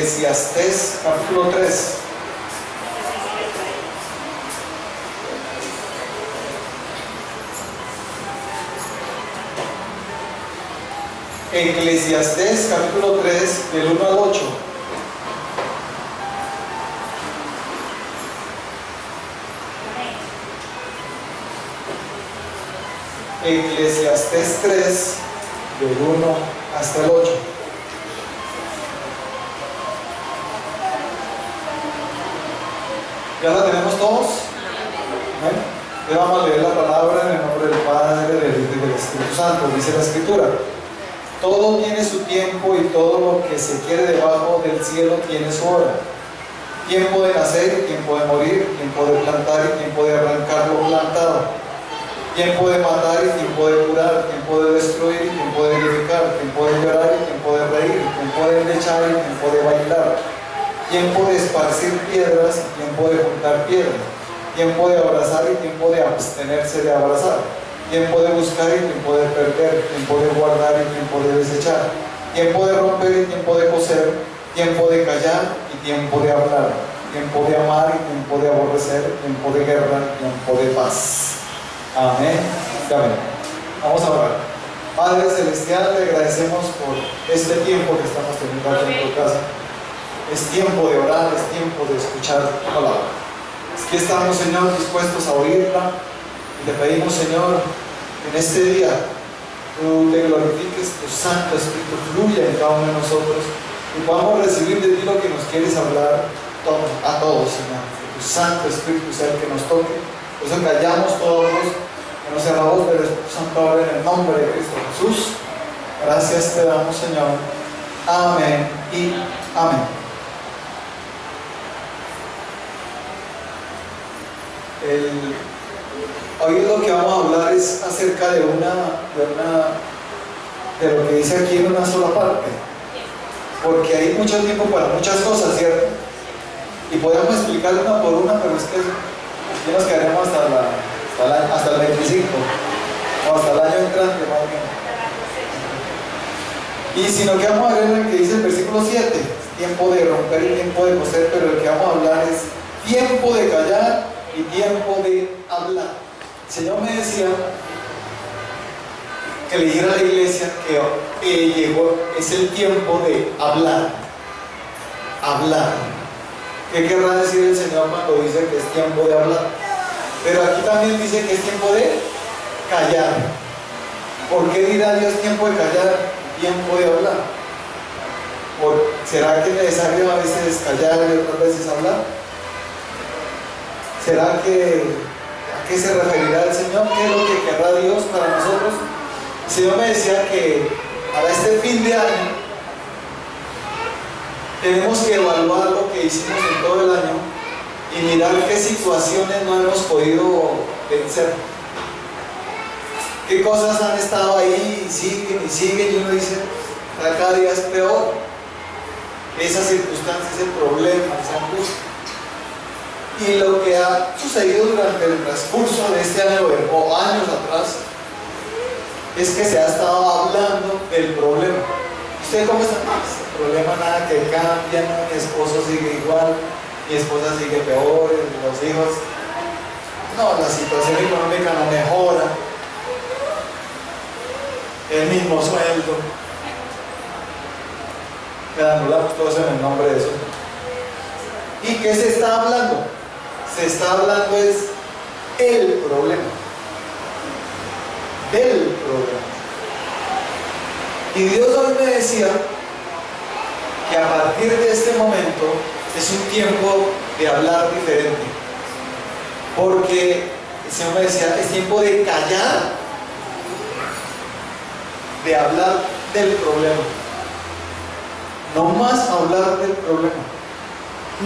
Eclesiastés capítulo 3. Eclesiastés capítulo 3 del 1 al 8. Eclesiastés 3 del 1 hasta el 8. ¿Ya la tenemos todos? ¿Ven? Le vamos a leer la palabra en el nombre del Padre, del Hijo y del Espíritu Santo. Dice la Escritura: todo tiene su tiempo y todo lo que se quiere debajo del cielo tiene su hora. Tiempo de nacer y tiempo de morir, tiempo de plantar y tiempo de arrancar lo plantado. Tiempo de matar y tiempo de curar, tiempo de destruir y tiempo de edificar, tiempo de llorar y tiempo de reír, tiempo de endechar y tiempo de bailar. Tiempo de esparcir piedras y tiempo de juntar piedras. Tiempo de abrazar y tiempo de abstenerse de abrazar. Tiempo de buscar y tiempo de perder. Tiempo de guardar y tiempo de desechar. Tiempo de romper y tiempo de coser. Tiempo de callar y tiempo de hablar. Tiempo de amar y tiempo de aborrecer. Tiempo de guerra y tiempo de paz. Amén. Amén. Vamos a orar. Padre Celestial, le agradecemos por este tiempo que estamos teniendo aquí en tu casa. Es tiempo de orar, es tiempo de escuchar tu palabra. Es que estamos, Señor, dispuestos a oírla. Y te pedimos, Señor, que en este día tú te glorifiques, tu Santo Espíritu fluya en cada uno de nosotros y podamos recibir de ti lo que nos quieres hablar a todos, Señor. Que tu Santo Espíritu sea el que nos toque. Por eso callamos todos, que no sea la voz del Espíritu Santo ahora en el nombre de Cristo Jesús. Gracias te damos, Señor. Amén y amén. Hoy lo que vamos a hablar es acerca de lo que dice aquí en una sola parte, porque hay mucho tiempo para muchas cosas, ¿cierto? Y podemos explicar una por una, pero es que aquí nos quedaremos hasta el 25 o hasta el año entrante, más bien. Y si no, que vamos a ver en el que dice el versículo 7, tiempo de romper y tiempo de coser, pero el que vamos a hablar es tiempo de callar y tiempo de hablar. El Señor me decía que le dijera a la iglesia que llegó, es el tiempo de hablar. Hablar. ¿Qué querrá decir el Señor cuando dice que es tiempo de hablar? Pero aquí también dice que es tiempo de callar. ¿Por qué dirá Dios tiempo de callar y tiempo de hablar? ¿Será que es necesario a veces callar y otras veces hablar? ¿Será que a qué se referirá el Señor? ¿Qué es lo que querrá Dios para nosotros? El Señor me decía que para este fin de año tenemos que evaluar lo que hicimos en todo el año y mirar qué situaciones no hemos podido vencer. ¿Qué cosas han estado ahí y siguen y uno dice, cada día es peor? Esa circunstancia, ese problema, esa angustia. Y lo que ha sucedido durante el transcurso de este año o años atrás es que se ha estado hablando del problema. ¿Usted cómo está? El problema nada que cambia, ¿no? Mi esposo sigue igual, mi esposa sigue peor, los hijos, no, la situación económica no mejora, el mismo sueldo. Le anulamos todo eso en el nombre de eso. ¿Y qué se está hablando? Se está hablando es el problema. Del problema. Y Dios hoy me decía que a partir de este momento es un tiempo de hablar diferente. Porque el Señor me decía, es tiempo de callar, de hablar del problema. No más hablar del problema.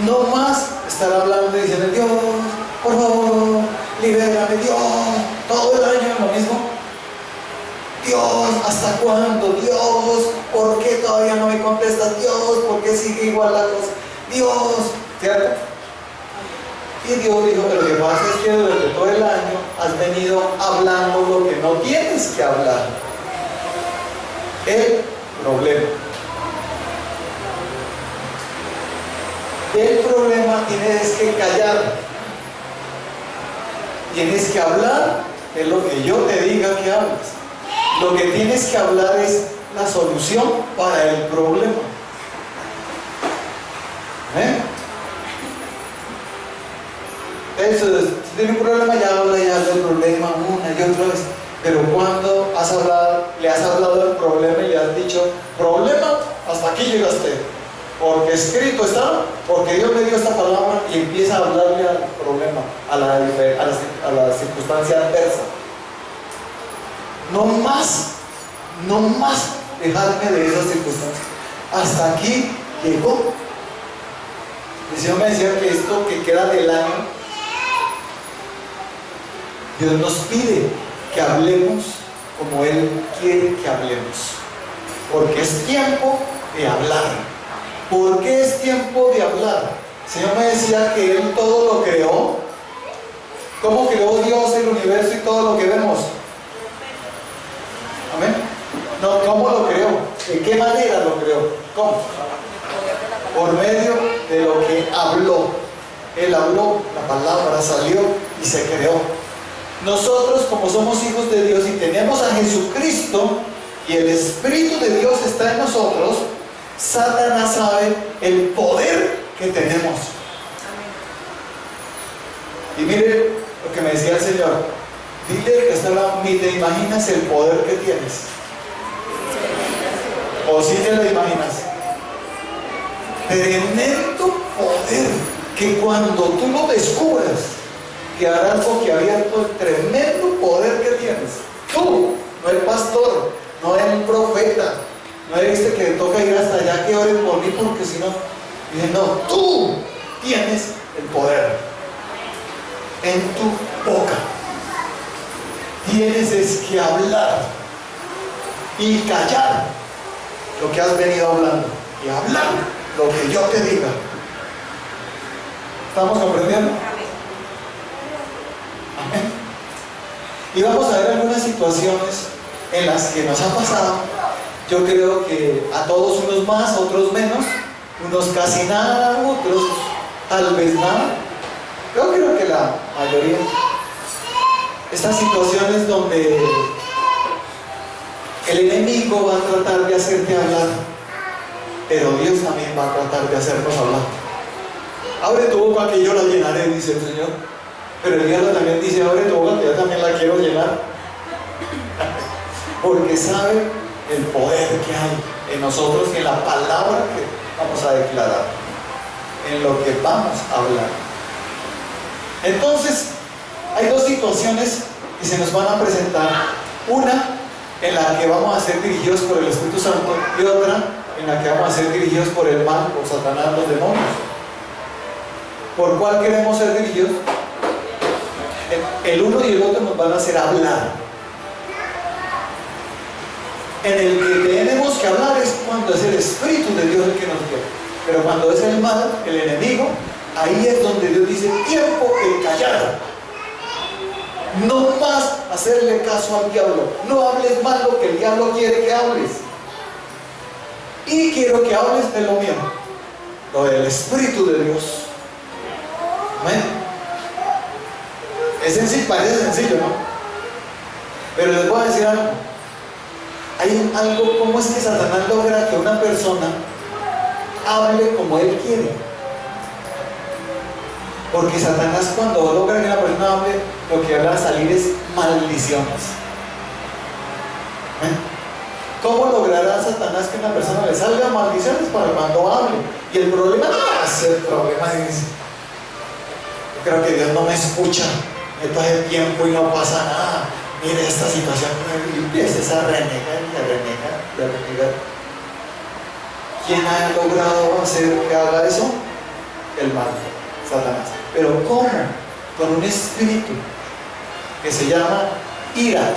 No más estar hablando y diciendo, Dios, por favor, libérame, Dios, todo el año lo mismo. Dios, ¿hasta cuándo? Dios, ¿por qué todavía no me contestas? Dios, ¿por qué sigue igual la cosa? Dios, ¿cierto? Y Dios dijo, pero lo que pasa es que durante todo el año has venido hablando lo que no tienes que hablar. El problema. del problema tienes que callar. Tienes que hablar de lo que yo te diga que hables. Lo que tienes que hablar es la solución para el problema. Entonces, si tienes un problema, ya habla del problema una y otra vez. Pero cuando le has hablado del problema y le has dicho, problema, hasta aquí llegaste. Porque escrito está, porque Dios me dio esta palabra, y empieza a hablarle al problema, a la circunstancia adversa. No más dejarme de esas circunstancias. Hasta aquí llegó. El Señor me decía que esto que queda del año, Dios nos pide que hablemos como Él quiere que hablemos. Porque es tiempo de hablar. ¿Por qué es tiempo de hablar? El Señor me decía que Él todo lo creó. ¿Cómo creó Dios el universo y todo lo que vemos? Amén. No, ¿cómo lo creó? ¿De qué manera lo creó? ¿Cómo? Por medio de lo que habló. Él habló, la palabra salió y se creó. Nosotros, como somos hijos de Dios y tenemos a Jesucristo y el Espíritu de Dios está en nosotros, Satanás sabe el poder que tenemos. Y mire lo que me decía el Señor. Dile que está hablando, ni te imaginas el poder que tienes. O si te lo imaginas. Tremendo poder que cuando tú lo descubras, quedarás boquiabierto el tremendo poder que tienes. Tú, no el pastor, no el profeta, no eres este que le toca ir hasta allá que oren por mí, porque si no, dice, no, tú tienes el poder en tu boca. Tienes es que hablar y callar lo que has venido hablando y hablar lo que yo te diga. ¿Estamos comprendiendo? Amén. Y vamos a ver algunas situaciones en las que nos ha pasado. Yo creo que a todos, unos más, otros menos, unos casi nada, otros tal vez nada. Yo creo que la mayoría. Estas situaciones donde el enemigo va a tratar de hacerte hablar, pero Dios también va a tratar de hacernos hablar. Abre tu boca que yo la llenaré, dice el Señor. Pero el diablo también dice, abre tu boca que yo también la quiero llenar. Porque sabe el poder que hay en nosotros y en la palabra que vamos a declarar, en lo que vamos a hablar. Entonces, hay dos situaciones que se nos van a presentar. Una en la que vamos a ser dirigidos por el Espíritu Santo y otra en la que vamos a ser dirigidos por el mal, por Satanás, los demonios. ¿Por cuál queremos ser dirigidos? El uno y el otro nos van a hacer hablar. En el que tenemos que hablar es cuando es el Espíritu de Dios el que nos guía. Pero cuando es el mal, el enemigo, ahí es donde Dios dice, tiempo de callar. No más hacerle caso al diablo. No hables más lo que el diablo quiere que hables. Y quiero que hables de lo mío, lo del Espíritu de Dios. Amén. Es sencillo, parece sencillo, ¿no? Pero les voy a decir algo. Hay algo, ¿cómo es que Satanás logra que una persona hable como él quiere? Porque Satanás, cuando logra que una persona hable, lo que va a salir es maldiciones. ¿Cómo logrará Satanás que una persona le salga maldiciones para cuando hable? Y el problema no es el problema, es, yo creo que Dios no me escucha, me pasa el tiempo y no pasa nada. Mire esta situación, y empiezas a renegar y a renegar y a renegar. ¿Quién ha logrado hacer que haga eso? El mal, Satanás. Pero ¿cómo? Con un espíritu que se llama ira.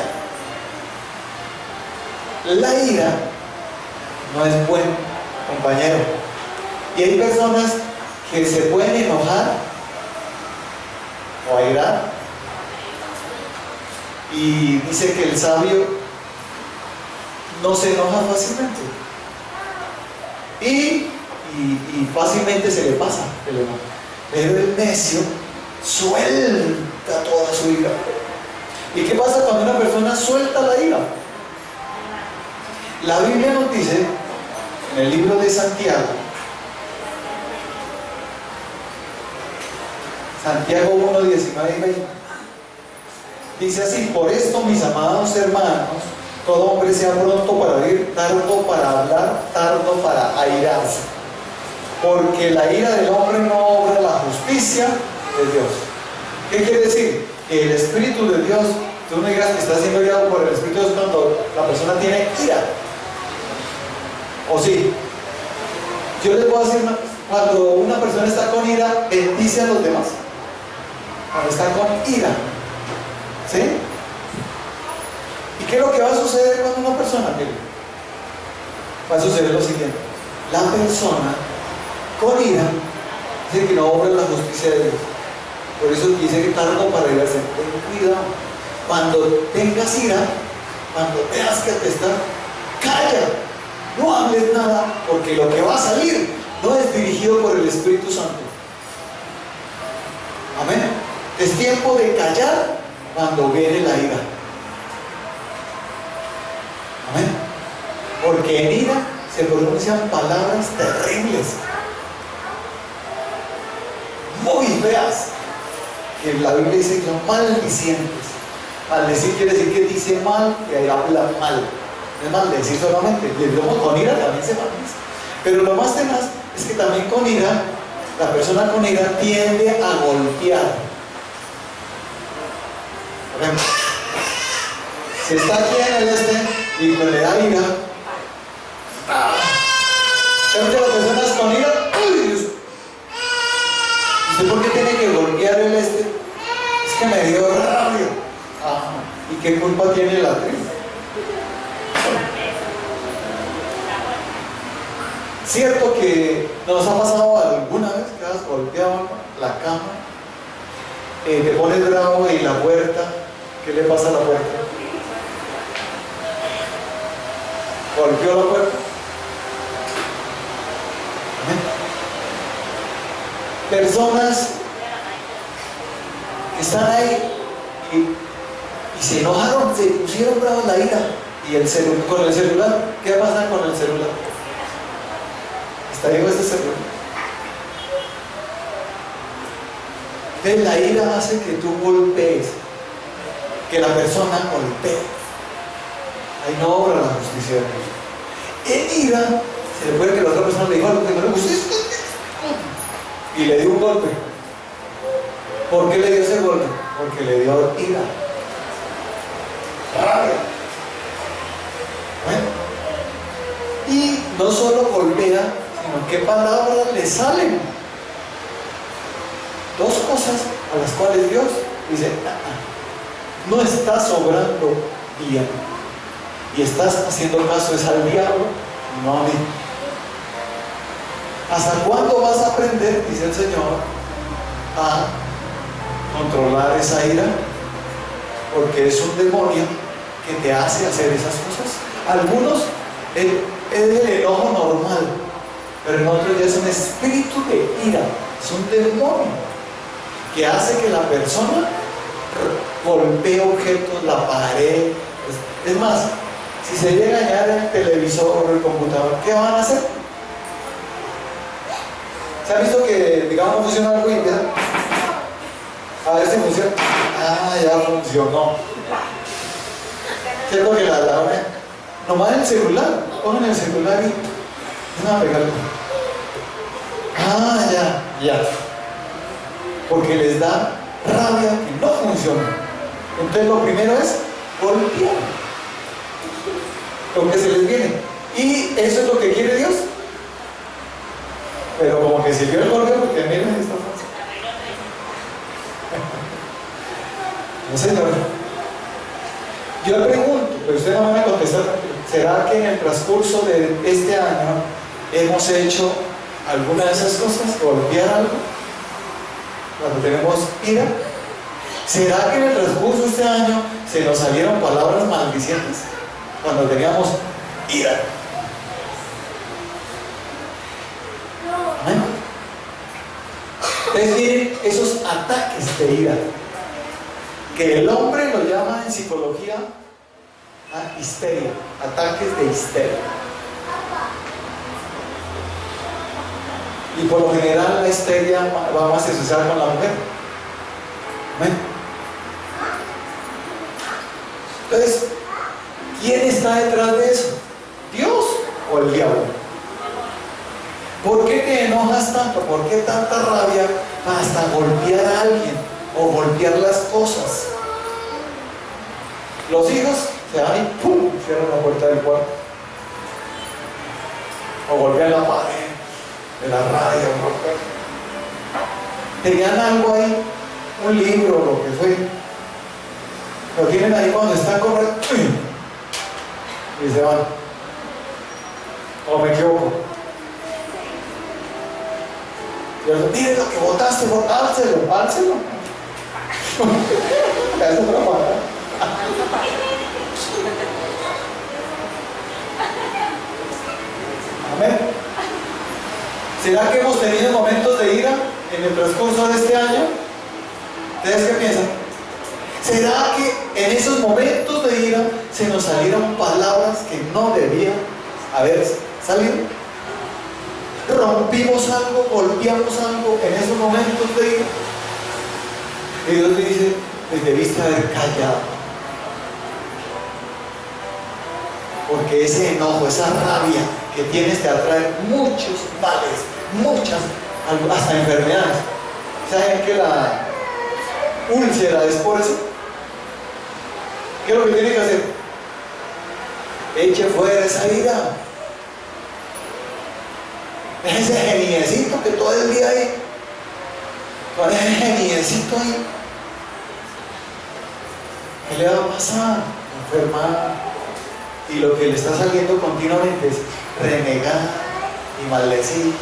La ira no es buen compañero. Y hay personas que se pueden enojar o airar. Y dice que el sabio no se enoja fácilmente. Y y fácilmente se le pasa el enojo. Pero el necio suelta toda su ira. ¿Y qué pasa cuando una persona suelta la ira? La Biblia nos dice, en el libro de Santiago, Santiago 1, 19 y 20, dice así: por esto, mis amados hermanos, todo hombre sea pronto para oír, tardo para hablar, tardo para airarse, porque la ira del hombre no obra la justicia de Dios. ¿Qué quiere decir? Que el Espíritu de Dios, tú no digas que está siendo guiado por el Espíritu de Dios cuando la persona tiene ira. ¿O sí? Yo les voy a decir, cuando una persona está con ira, bendice a los demás. Cuando está con ira, ¿sí? ¿Y qué es lo que va a suceder cuando una persona, mire? Va a suceder lo siguiente: la persona con ira dice que no obra la justicia de Dios. Por eso dice que tardo para irse. Ten cuidado. Cuando tengas ira, cuando veas que te está, calla, no hables nada, porque lo que va a salir no es dirigido por el Espíritu Santo. Amén. Es tiempo de callar cuando viene la ira. Amén. Porque en ira se pronuncian palabras terribles, muy feas, que la Biblia dice que son maldicientes. Maldecir quiere decir que dice mal, que habla mal. No es maldecir solamente, y luego con ira también se maldice. Pero lo más tenaz es que también con ira, la persona con ira tiende a golpear. Por ejemplo, si está aquí en el y le da ira, ¿sabes que las personas con ira? ¡Uy! ¿Usted por qué tiene que golpear el Es que me dio rabia. Ajá. ¿Y qué culpa tiene la tribu? ¿Cierto que nos ha pasado alguna vez que has golpeado la cama, te pones bravo y la puerta, ¿qué le pasa a la puerta? ¿Golpeó la puerta? Personas que están ahí y se enojaron, se pusieron bravos la ira. Y con el celular, ¿qué va a pasar con el celular? ¿Está vivo este celular? Entonces la ira hace que tú golpees, que la persona golpee. Ahí no obra la justicia de Dios. En ira se le puede que la otra persona le diga algo que no le gusta y le dio un golpe. ¿Por qué le dio ese golpe? Porque le dio ira, rabia. Bueno, y no solo golpea, sino qué palabras le salen. Dos cosas a las cuales Dios dice: no estás obrando bien y estás haciendo caso es al diablo, no a mí. ¿Hasta cuándo vas a aprender, dice el Señor, a controlar esa ira? Porque es un demonio que te hace hacer esas cosas. Algunos es el enojo normal, pero en otros ya es un espíritu de ira, es un demonio que hace que la persona golpee objetos, la pared. Es más, si se llega a dañar el televisor o el computador, ¿qué van a hacer? ¿Se ha visto que, digamos, no funciona algo y empieza a ver si funciona? Ah, ya funcionó. ¿Cierto que la nomás el celular, pongan el celular y van a pegarlo? Ah, ya. Porque les da rabia que no funciona. Entonces lo primero es golpear lo que se les viene. Y eso es lo que quiere Dios. Pero como que sirvió el golpe, porque miren esta frase. No señor. Yo le pregunto, pero usted no me va a contestar. ¿Será que en el transcurso de este año hemos hecho alguna de esas cosas? ¿Golpear algo? Cuando tenemos ira. ¿Será que en el transcurso de este año se nos salieron palabras maldicientes? Cuando teníamos ira. Entonces vienen esos ataques de ira, que el hombre lo llama en psicología histeria, ataques de histeria. Y por lo general la histeria va más asociada con la mujer. ¿Ven? Entonces, ¿quién está detrás de eso? ¿Dios o el diablo? ¿Por qué te enojas tanto? ¿Por qué tanta rabia hasta golpear a alguien o golpear las cosas? Los hijos se van y ¡pum! Cierran la puerta del cuarto. O golpean la pared de la radio. Tenían algo ahí, un libro o lo que fue. Lo tienen ahí cuando están corriendo y se van. ¿O me equivoco? Mire lo que botaste, álcelo, álcelo. Esa es otra palabra. Amén. ¿Será que hemos tenido momentos de ira en el transcurso de este año? ¿Ustedes qué piensan? ¿Será que en esos momentos de ira se nos salieron palabras que no debían haber salido? Rompimos algo, golpeamos algo en esos momentos de ira. Y Dios le dice, pues debiste haber callado. Porque ese enojo, esa rabia que tienes te atrae muchos males, muchas, hasta enfermedades. ¿Saben que la úlcera es por eso? ¿Qué es lo que tiene que hacer? Eche fuera esa ira. Ese geniecito que todo el día ahí, con ese geniecito ahí, ¿qué le va a pasar? Enfermar. Y lo que le está saliendo continuamente es renegar y maldecir,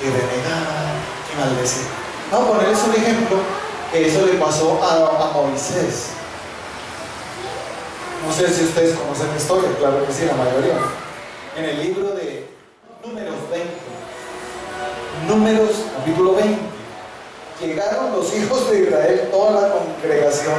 y renegar y maldecir. Vamos a ponerles un ejemplo, que eso le pasó a Moisés. No sé si ustedes conocen la historia, claro que sí, la mayoría. En el libro de Números 20, Números capítulo 20, llegaron los hijos de Israel, toda la congregación,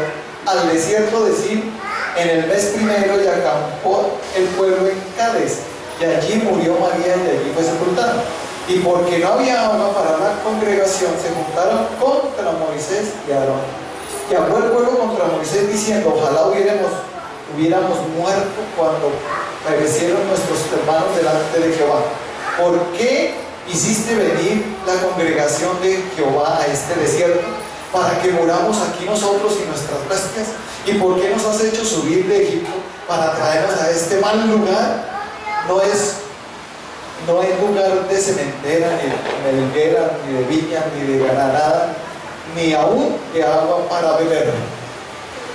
al desierto de Zin en el mes primero y acampó el pueblo en Cades, y allí murió María y allí fue sepultada. Y porque no había agua para la congregación, se juntaron contra Moisés y Aarón. Y habló el pueblo contra Moisés diciendo, ojalá hubiéramos muerto cuando perecieron nuestros hermanos delante de Jehová. ¿Por qué hiciste venir la congregación de Jehová a este desierto? Para que muramos aquí nosotros y nuestras bestias. ¿Y por qué nos has hecho subir de Egipto para traernos a este mal lugar? No es lugar de cementera, ni de higuera, ni de viña, ni de granada, ni aún de agua para beber.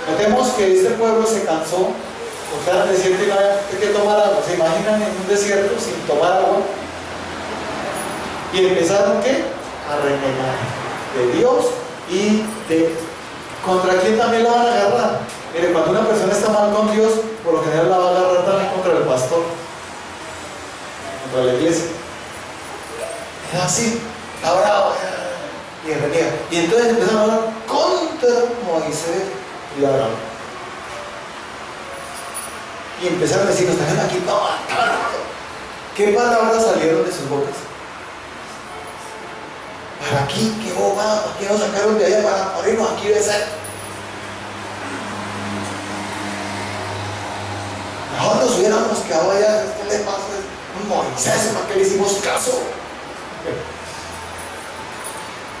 Notemos que este pueblo se cansó, porque era un desierto y no había que tomar agua. ¿Se imaginan en un desierto sin tomar agua? Y empezaron, ¿qué? A renegar de Dios y de... ¿Contra quién también la van a agarrar? Mire, cuando una persona está mal con Dios, por lo general la va a agarrar también contra el pastor, contra la iglesia. Es así, está bravo y reniega. Y entonces empezaron a hablar contra Moisés y Aarón. Y empezaron a decir, nos trajeron aquí para matar. ¿Qué palabras salieron de sus bocas? ¿Para aquí? ¿Qué boca? ¿Para qué nos sacaron de allá para morirnos aquí de ser? Mejor nos hubiéramos quedado allá. ¿Qué le pasa a Moisés? ¿Para qué le hicimos caso?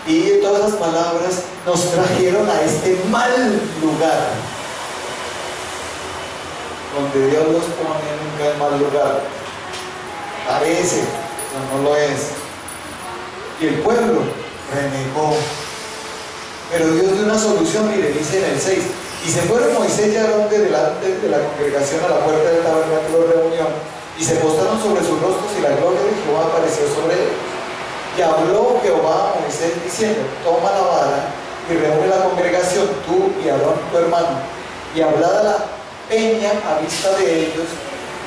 Y todas las palabras nos trajeron a este mal lugar, donde Dios los pone nunca en mal lugar. Parece, pero no lo es. Y el pueblo renegó. Pero Dios dio una solución, mire, dice en el 6. Y se fueron Moisés y Aarón de delante de la congregación a la puerta del tabernáculo de reunión, y se postraron sobre sus rostros, y la gloria de Jehová apareció sobre ellos. Y habló Jehová a Moisés diciendo, toma la vara y reúne la congregación, tú y Aarón tu hermano, y hablad a la peña a vista de ellos,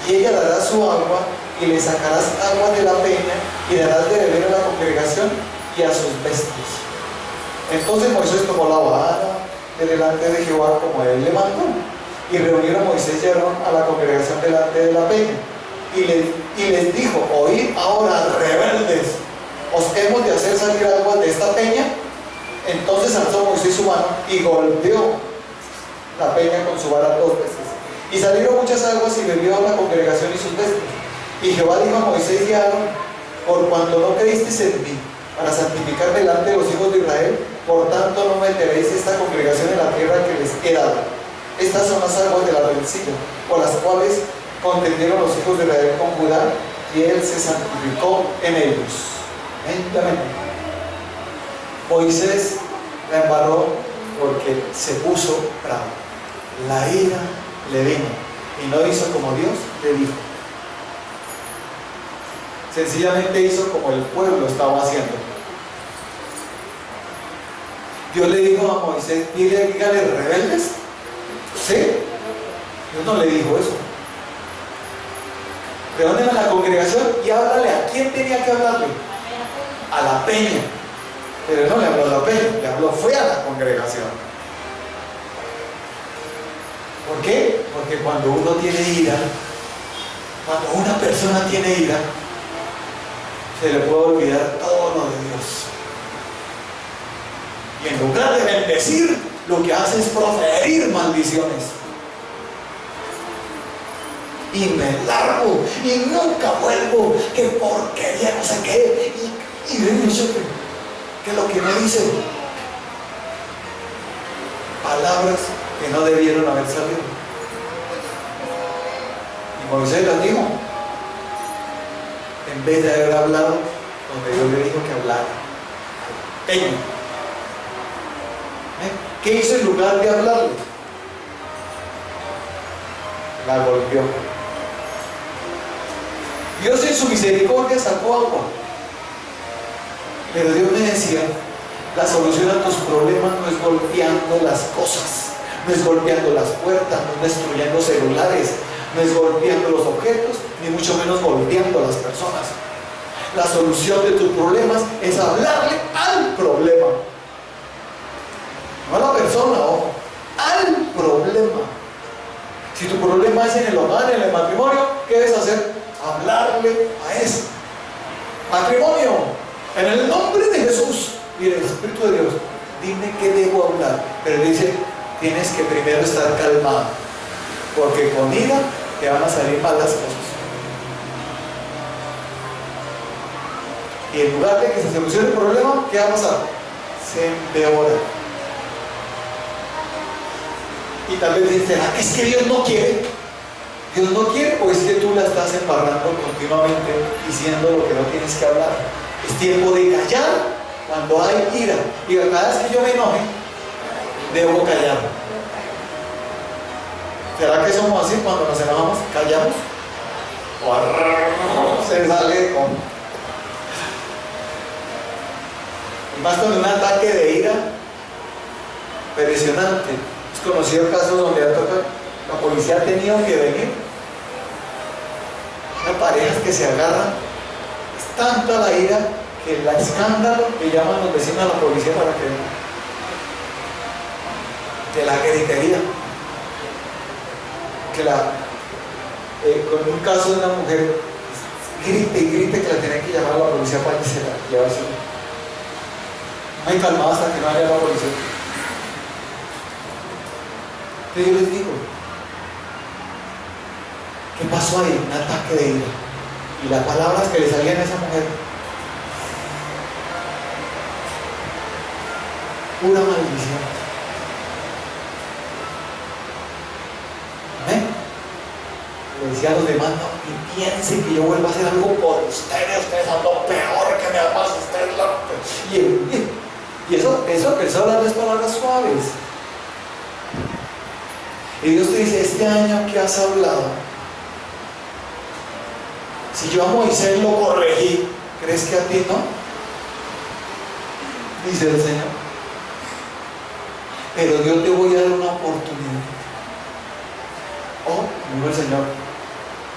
y ella dará su agua, y le sacarás agua de la peña, y darás de beber a la congregación y a sus bestias. Entonces Moisés tomó la vara de delante de Jehová como él le mandó, y reunieron Moisés y Aarón a la congregación delante de la peña, y les dijo: oíd ahora, rebeldes, ¿os hemos de hacer salir aguas de esta peña? Entonces alzó Moisés su mano y golpeó la peña con su vara 2 veces, y salieron muchas aguas, y bebió la congregación y sus bestias. Y Jehová dijo a Moisés y a Aarón: por cuanto no creísteis en mí para santificar delante de los hijos de Israel, por tanto no meteréis esta congregación en la tierra que les he dado. Estas son las aguas de la rencilla, por las cuales contendieron los hijos de Israel con Judá, y él se santificó en ellos. Amén. Moisés la embarró porque se puso bravo. La ira le vino y no hizo como Dios le dijo. Sencillamente hizo como el pueblo estaba haciendo. Dios le dijo a Moisés: dígale rebeldes. ¿Sí? Dios no le dijo eso. Reúnen a la congregación y háblale. ¿A quién tenía que hablarle? A la peña. Pero no le habló a la peña, le habló fue a la congregación. ¿Por qué? Porque cuando uno tiene ira, cuando una persona tiene ira, se le puede olvidar todo lo de Dios. Y en lugar de bendecir, lo que hace es proferir maldiciones. Y me largo, y nunca vuelvo, que porquería, no sé qué. Y ven eso que lo que me dicen, palabras que no debieron haber salido. Y Moisés las dijo, en vez de haber hablado donde Dios le dijo que hablara. Peña. ¿Qué hizo en lugar de hablarle? La golpeó. Dios en su misericordia sacó agua. Pero Dios me decía: la solución a tus problemas no es golpeando las cosas, no es golpeando las puertas, no es destruyendo celulares, no es golpeando los objetos, ni mucho menos golpeando a las personas. La solución de tus problemas es hablarle al problema. No a la persona, ojo, al problema. Si tu problema es en el hogar, en el matrimonio, ¿qué debes hacer? Hablarle a ese matrimonio. En el nombre de Jesús y el Espíritu de Dios, dime qué debo hablar. Pero dice, tienes que primero estar calmado, porque con ira te van a salir malas cosas. Y en lugar de que se solucione el problema, ¿qué va a pasar? Se empeora. Y tal vez dices: ¿será que es que Dios no quiere? Dios no quiere, o es que tú la estás embarrando continuamente diciendo lo que no tienes que hablar. Es tiempo de callar cuando hay ira. Y cada vez que yo me enoje, debo callar. ¿Será que somos así cuando nos enojamos? ¿Callamos? O se sale con... Y más con un ataque de ira impresionante. Es conocido casos donde la policía ha tenido que venir. Una parejas que se agarran. Es tanta la ira que el escándalo que llaman los vecinos a la policía para que vengan. De la gritería. Que con un caso de una mujer grite y grite que la tenían que llamar a la policía para que se la llevase. No hay calmado hasta que no haya la policía. Entonces yo les digo, ¿qué pasó ahí? Un ataque de ira. Y las palabras que le salían a esa mujer, pura maldición. ¿Amén? Le decía a los demás: no, y piensen que yo vuelvo a hacer algo por ustedes son lo peor que me ha pasado, ustedes y eso empezó a hablarles palabras suaves. Y Dios te dice: este año que has hablado, si yo a Moisés lo corregí, ¿crees que a ti no? Dice el Señor. Pero yo te voy a dar una oportunidad. Oh, dijo el Señor,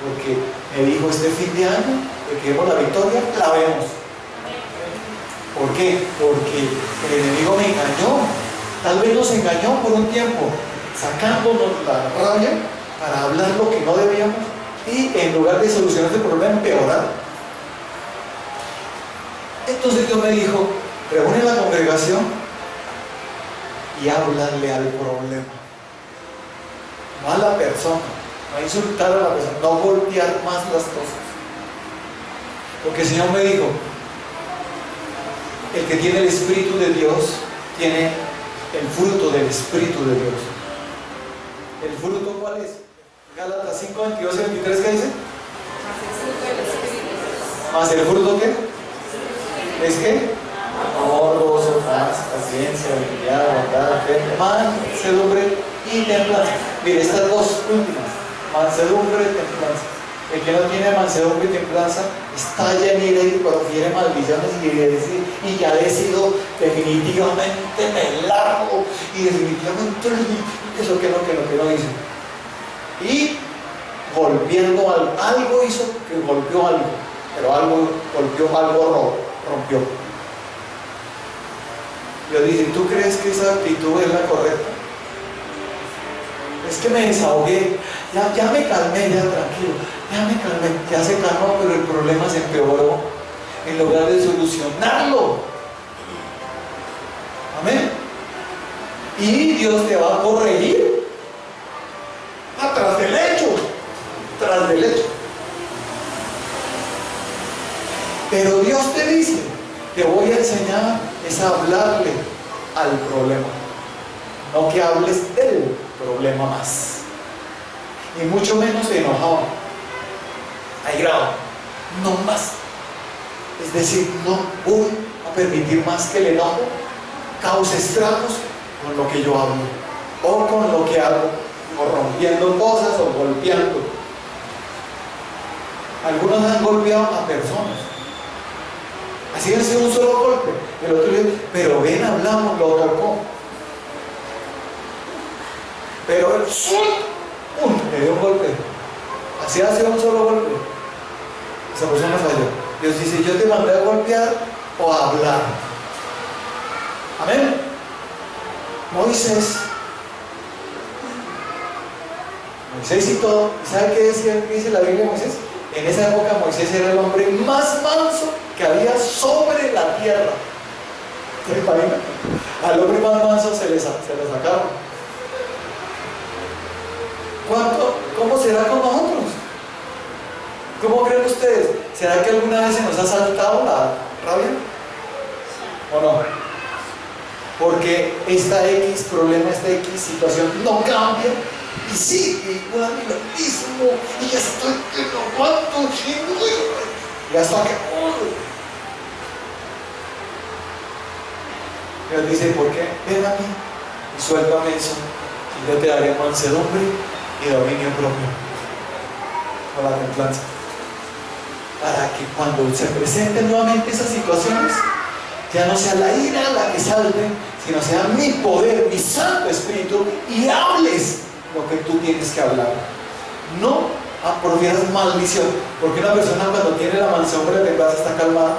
porque me dijo: este fin de año, que queremos la victoria, la vemos. ¿Por qué? Porque el enemigo me engañó. Tal vez nos engañó por un tiempo, sacándonos la rabia para hablar lo que no debíamos y en lugar de solucionar el problema, empeorar. Entonces Dios me dijo, reúne la congregación y háblale al problema, no a la persona, no insultar a la persona, no golpear más las cosas. Porque el Señor me dijo, el que tiene el Espíritu de Dios tiene el fruto del Espíritu de Dios. ¿El fruto cuál es? Gálatas 5, 22 y 23, ¿qué dice? ¿Más el fruto qué? ¿Es qué? Amor, gozo, paz, paciencia, benignidad, bondad, fe, mansedumbre y templanza. Mire, estas dos últimas, mansedumbre y templanza. El que no tiene mansedumbre y templanza estalla en ira y profiere maldiciones y ya ha decidido definitivamente me largo y definitivamente eso que no dice. Y golpeando algo hizo que golpeó algo, pero algo golpeó, algo rompió. Yo dije, ¿tú crees que esa actitud es la correcta? Es que me desahogué, ya me calmé, ya tranquilo, ya se calmó, pero el problema se empeoró en lugar de solucionarlo. Amén. Y Dios te va a corregir tras del hecho. Pero Dios te dice, te voy a enseñar es a hablarle al problema, no que hables del problema más, y mucho menos enojado, airado, no más. Es decir, no voy a permitir más que el enojo cause estragos con lo que yo hablo o con lo que hago, o rompiendo cosas o golpeando. Algunos han golpeado a personas, así ha sido un solo golpe, el otro día, pero ven, hablamos, lo tocó, pero él le dio un golpe, así ha sido un solo golpe, esa persona falló. Dios dice, yo te mandé a golpear o a hablar. Amén. Moisés y todo, ¿sabe qué dice la Biblia de Moisés? En esa época Moisés era el hombre más manso que había sobre la tierra. ¿Se imaginan? Al hombre más manso se le sacaron. ¿Cómo será con nosotros? ¿Cómo creen ustedes? ¿Será que alguna vez se nos ha saltado la rabia? ¿O no? Porque esta X problema, esta X situación no cambia y sigue igual y lo mismo, y ya estoy que no aguanto, y hasta que Dios dice, ¿por qué? Ven a mí y suéltame eso, y yo te daré mansedumbre y dominio propio con la templanza, para que cuando se presenten nuevamente esas situaciones ya no sea la ira la que salte, sino sea mi poder, mi Santo Espíritu, y hables lo que tú tienes que hablar. No profieras maldición, porque una persona cuando tiene la mansedumbre de templanza está calmada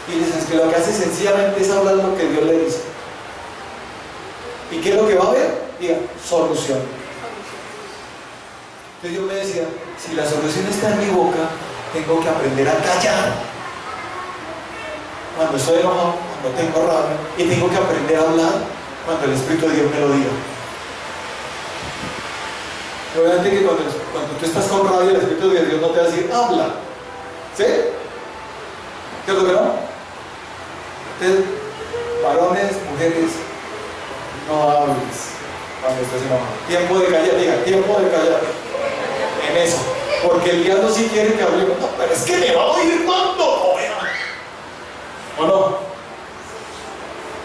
y dices que lo que hace sencillamente es hablar lo que Dios le dice. ¿Y qué es lo que va a haber? Diga, solución. Entonces yo me decía, si la solución está en mi boca, tengo que aprender a callar cuando estoy enojado, cuando tengo rabia, y tengo que aprender a hablar cuando el Espíritu de Dios me lo diga. Obviamente que cuando tú estás con rabia, el Espíritu de Dios no te va a decir, habla. ¿Sí? ¿Cierto que no? Entonces, varones, mujeres, no hables cuando estés enojado. Tiempo de callar, diga, tiempo de callar. En eso. Porque el diablo sí quiere que hablemos. No, pero es que me va a oír cuando lo vea. ¿O no?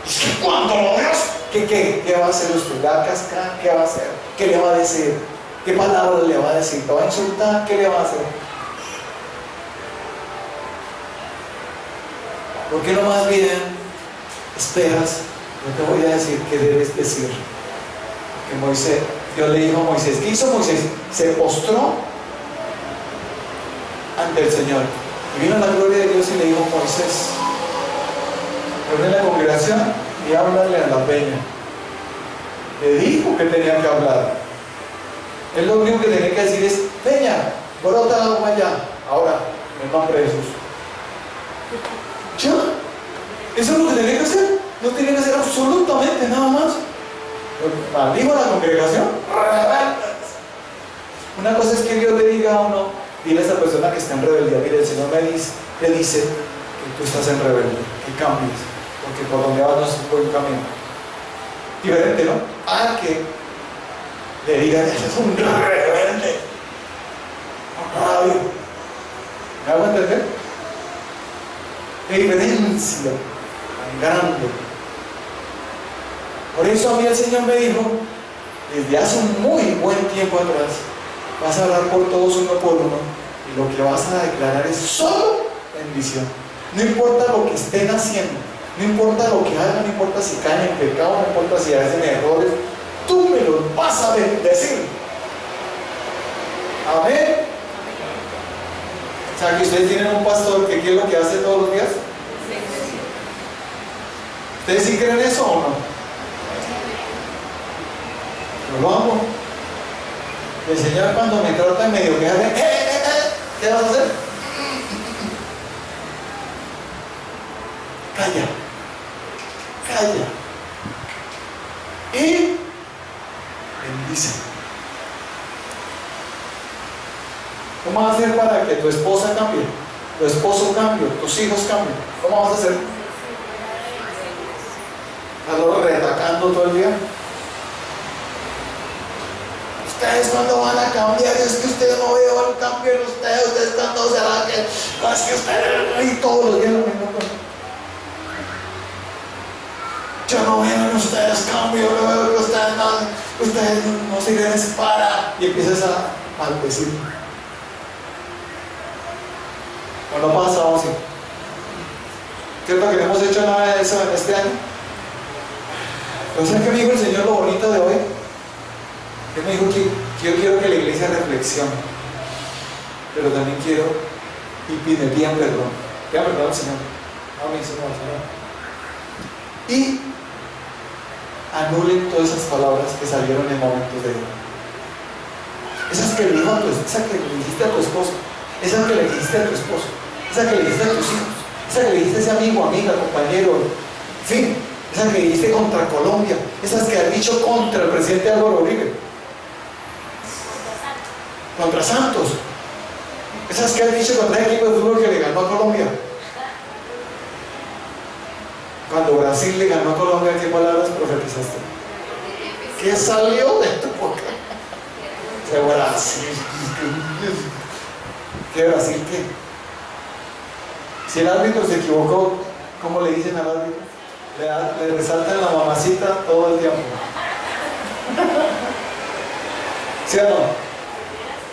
Es que cuando lo veas, ¿qué va a hacer usted? ¿Va a cascar? ¿Qué va a hacer? ¿Qué le va a decir? ¿Qué palabras le va a decir? ¿Te va a insultar? ¿Qué le va a hacer? ¿Por qué no más bien esperas? Yo te voy a decir qué debes decir. Que Moisés, Dios le dijo a Moisés, ¿qué hizo Moisés? Se postró ante el Señor. Y vino la gloria de Dios y le dijo, Moisés, pone la congregación y háblale a la peña. Le dijo que tenía que hablar. Él lo único que tenía que decir es: peña, brota agua allá. Ahora, en el nombre de Jesús. Ya. Eso es lo que tenía que hacer. No tenía que hacer absolutamente nada más. Maldijo a la congregación. Una cosa es que Dios le diga a uno: dile a esa persona que está en rebeldía, mire, el Señor le dice que tú estás en rebeldía, que cambies, porque por donde vas no es un buen camino. Diferente, ¿no? A que le digan: ese es un rebelde. ¿Me hago entender? Qué diferencia tan grande. Por eso a mí el Señor me dijo, desde hace un muy buen tiempo atrás: vas a hablar por todos uno por uno, y lo que vas a declarar es solo bendición. No importa lo que estén haciendo, no importa lo que hagan, no importa si caen en pecado, no importa si hacen errores, tú me los vas a bendecir. Amén. O sea, que ustedes tienen un pastor que ¿qué es lo que hace todos los días? ¿Ustedes sí creen eso o no? Yo lo amo. El Señor, cuando me trata en medio que hace, ¿qué vas a hacer? Calla. Y bendice. ¿Cómo vas a hacer para que tu esposa cambie? Tu esposo cambie, tus hijos cambien. ¿Cómo vas a hacer? ¿Estás retacando todo el día? Ustedes cuando van a cambiar, es que ustedes no veo el cambio en ustedes cuando será que es que ustedes y todos los días lo mismo. Yo no veo en ustedes cambio, no veo que ustedes no sirven para, y empiezas a maldecir. ¿O no pasa o sí? ¿Cierto que no hemos hecho nada de eso en este año? Pero ¿sabes qué me dijo el Señor lo bonito de hoy? Él me dijo que yo quiero que la iglesia reflexione, pero también quiero y pidan perdón. Pidan perdón al Señor. Amén, Señor. Y anulen todas esas palabras que salieron en momentos de Dios. Esas que le dijo esa que le dijiste a tu esposo, esa que le dijiste a tu esposo, esa que le dijiste a tus hijos, esa que le dijiste a ese amigo, amiga, compañero, en fin, esa que le dijiste contra Colombia, esas que has dicho contra el presidente Álvaro Uribe, contra Santos, esas que has dicho contra el equipo de fútbol que le ganó a Colombia. Cuando Brasil le ganó a Colombia, ¿qué palabras profetizaste? ¿Qué salió de tu boca? ¿Qué Brasil? ¿Qué Brasil qué? Si el árbitro se equivocó, ¿cómo le dicen al árbitro? Le resaltan la mamacita todo el tiempo. ¿Sí o no?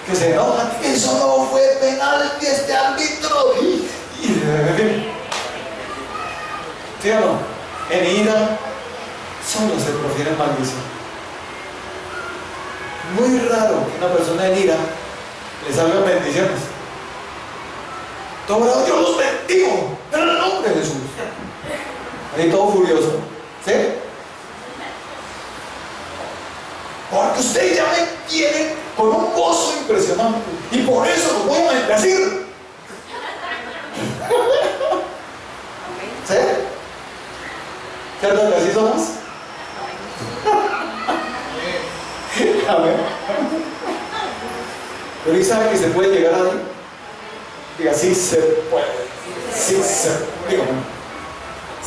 Que se enoja, eso no fue penal de este árbitro. ¿Sí o no? En ira solo se profiere maldición. Muy raro que una persona en ira le salgan bendiciones. Todo yo los bendigo en el nombre de Jesús. Ahí todo furioso. ¿Sí? Porque ustedes ya me quieren con un gozo impresionante. Y por eso los voy a bendecir. ¿Sí? ¿Cierto que así somos? Amén. Pero ¿y sabe que se puede llegar ahí? Diga, sí se puede. Sí se puede. Digo,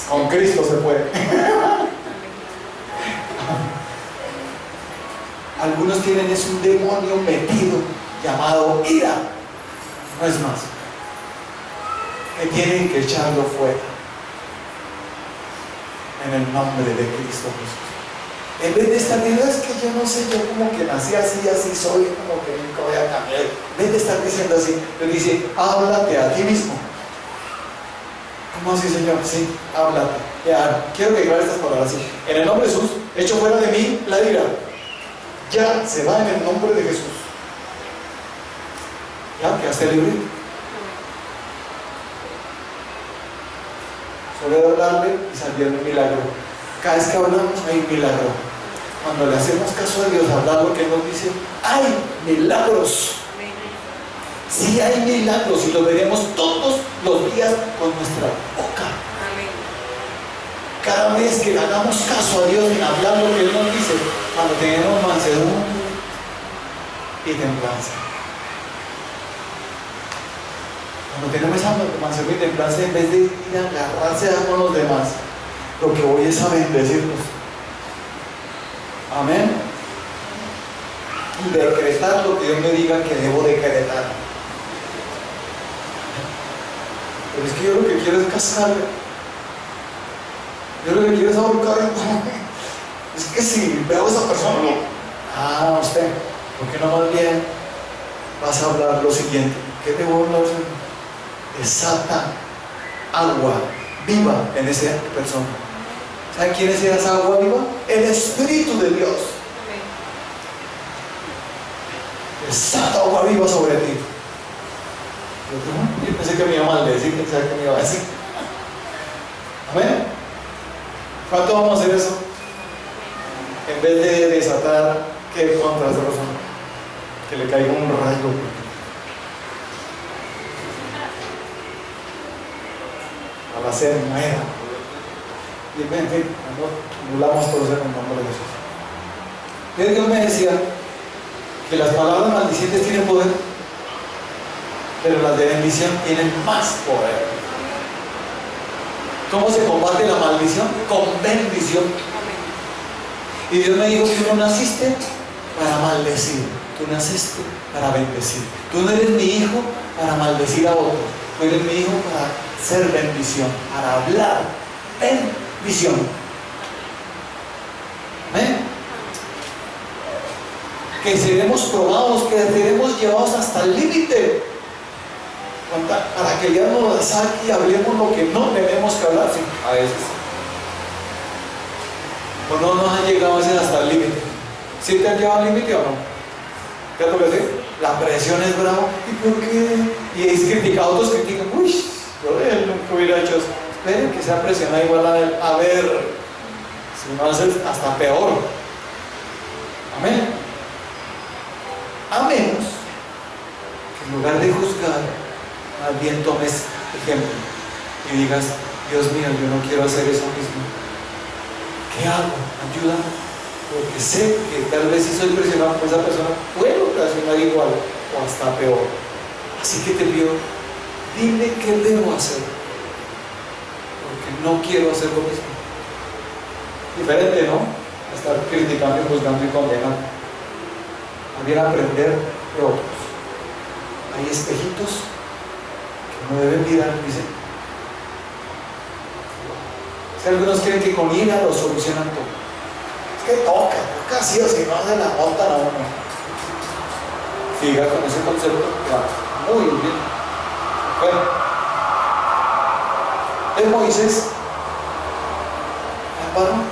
con Cristo se puede. Algunos tienen es un demonio metido llamado ira. No es más. Que tienen que echarlo fuera. En el nombre de Cristo Jesús. En vez de estar diciendo, es que yo no sé, yo como que nací así, así soy, como que nunca voy a cambiar. En vez de estar diciendo así, le dice, háblate a ti mismo. ¿Cómo así, Señor? Sí, háblate. Ya, quiero que grabe estas palabras así. En el nombre de Jesús, echo fuera de mí la ira. Ya se va en el nombre de Jesús. Ya, quedaste libre. Solo era hablarle y salía un milagro. Cada vez que hablamos hay un milagro. Cuando le hacemos caso a Dios, hablar lo que Él nos dice, hay milagros. Sí hay milagros y los veremos todos los días con nuestra boca. Cada vez que le hagamos caso a Dios en hablar lo que Él nos dice, cuando tenemos mansedumbre y templanza. Cuando tenemos esa mansedumbre y templanza, en vez de ir a agarrarse con los demás, lo que voy es a bendecirlos. Amén. Y decretar lo que Dios me diga que debo decretar. Pero es que yo lo que quiero es casarme. Yo lo que quiero es ahorcar. Es que si veo a esa persona, no. Usted, ¿por qué no más bien vas a hablar lo siguiente? ¿Qué debo hablar? Desata agua viva en esa persona. ¿Sabe quién es esa agua viva? El Espíritu de Dios. Desata agua viva sobre ti. Yo pensé que me iba a maldecir, pensé que me iba a decir. Amén. ¿Cuánto vamos a hacer eso? En vez de desatar, ¿qué contra esa persona? Que le caiga un rayo. A la sed muera. Y en fin, anulamos todo eso en el nombre de Jesús. Dios me decía que las palabras maldicientes tienen poder, pero las de bendición tienen más poder. ¿Cómo se combate la maldición? Con bendición. Y Dios me dijo que tú no naciste para maldecir, tú naciste para bendecir. Tú no eres mi hijo para maldecir a otro, tú eres mi hijo para ser bendición, para hablar bendición. ¿Amén? Que seremos probados, que seremos llevados hasta el límite, para que ya nos saque y hablemos lo que no tenemos que hablar. Sí, a veces. O no nos han llegado a veces hasta el límite. ¿Sí te han llevado al límite o no? ¿Qué te parece? La presión es brava. ¿Y por qué? Y es criticado, otros critican. Uy, yo nunca hubiera hecho eso. Esperen que sea presionada igual a él. A ver, si no haces hasta peor. Amén. A menos que en lugar de juzgar, más bien tomes ejemplo y digas, Dios mío, yo no quiero hacer eso mismo. ¿Qué hago? Ayúdame. Porque sé que tal vez si soy presionado por esa persona, puedo reaccionar igual o hasta peor. Así que te pido, dime qué debo hacer. Porque no quiero hacer lo mismo. Diferente, ¿no? Estar criticando y juzgando y condenando. También aprender de otros. Hay espejitos que no deben mirar, dicen. Si algunos creen que con ira lo solucionan todo. Es que toca así, o si no se la montan a uno. Siga con ese concepto, claro. Muy bien. Bueno, es Moisés, hermano,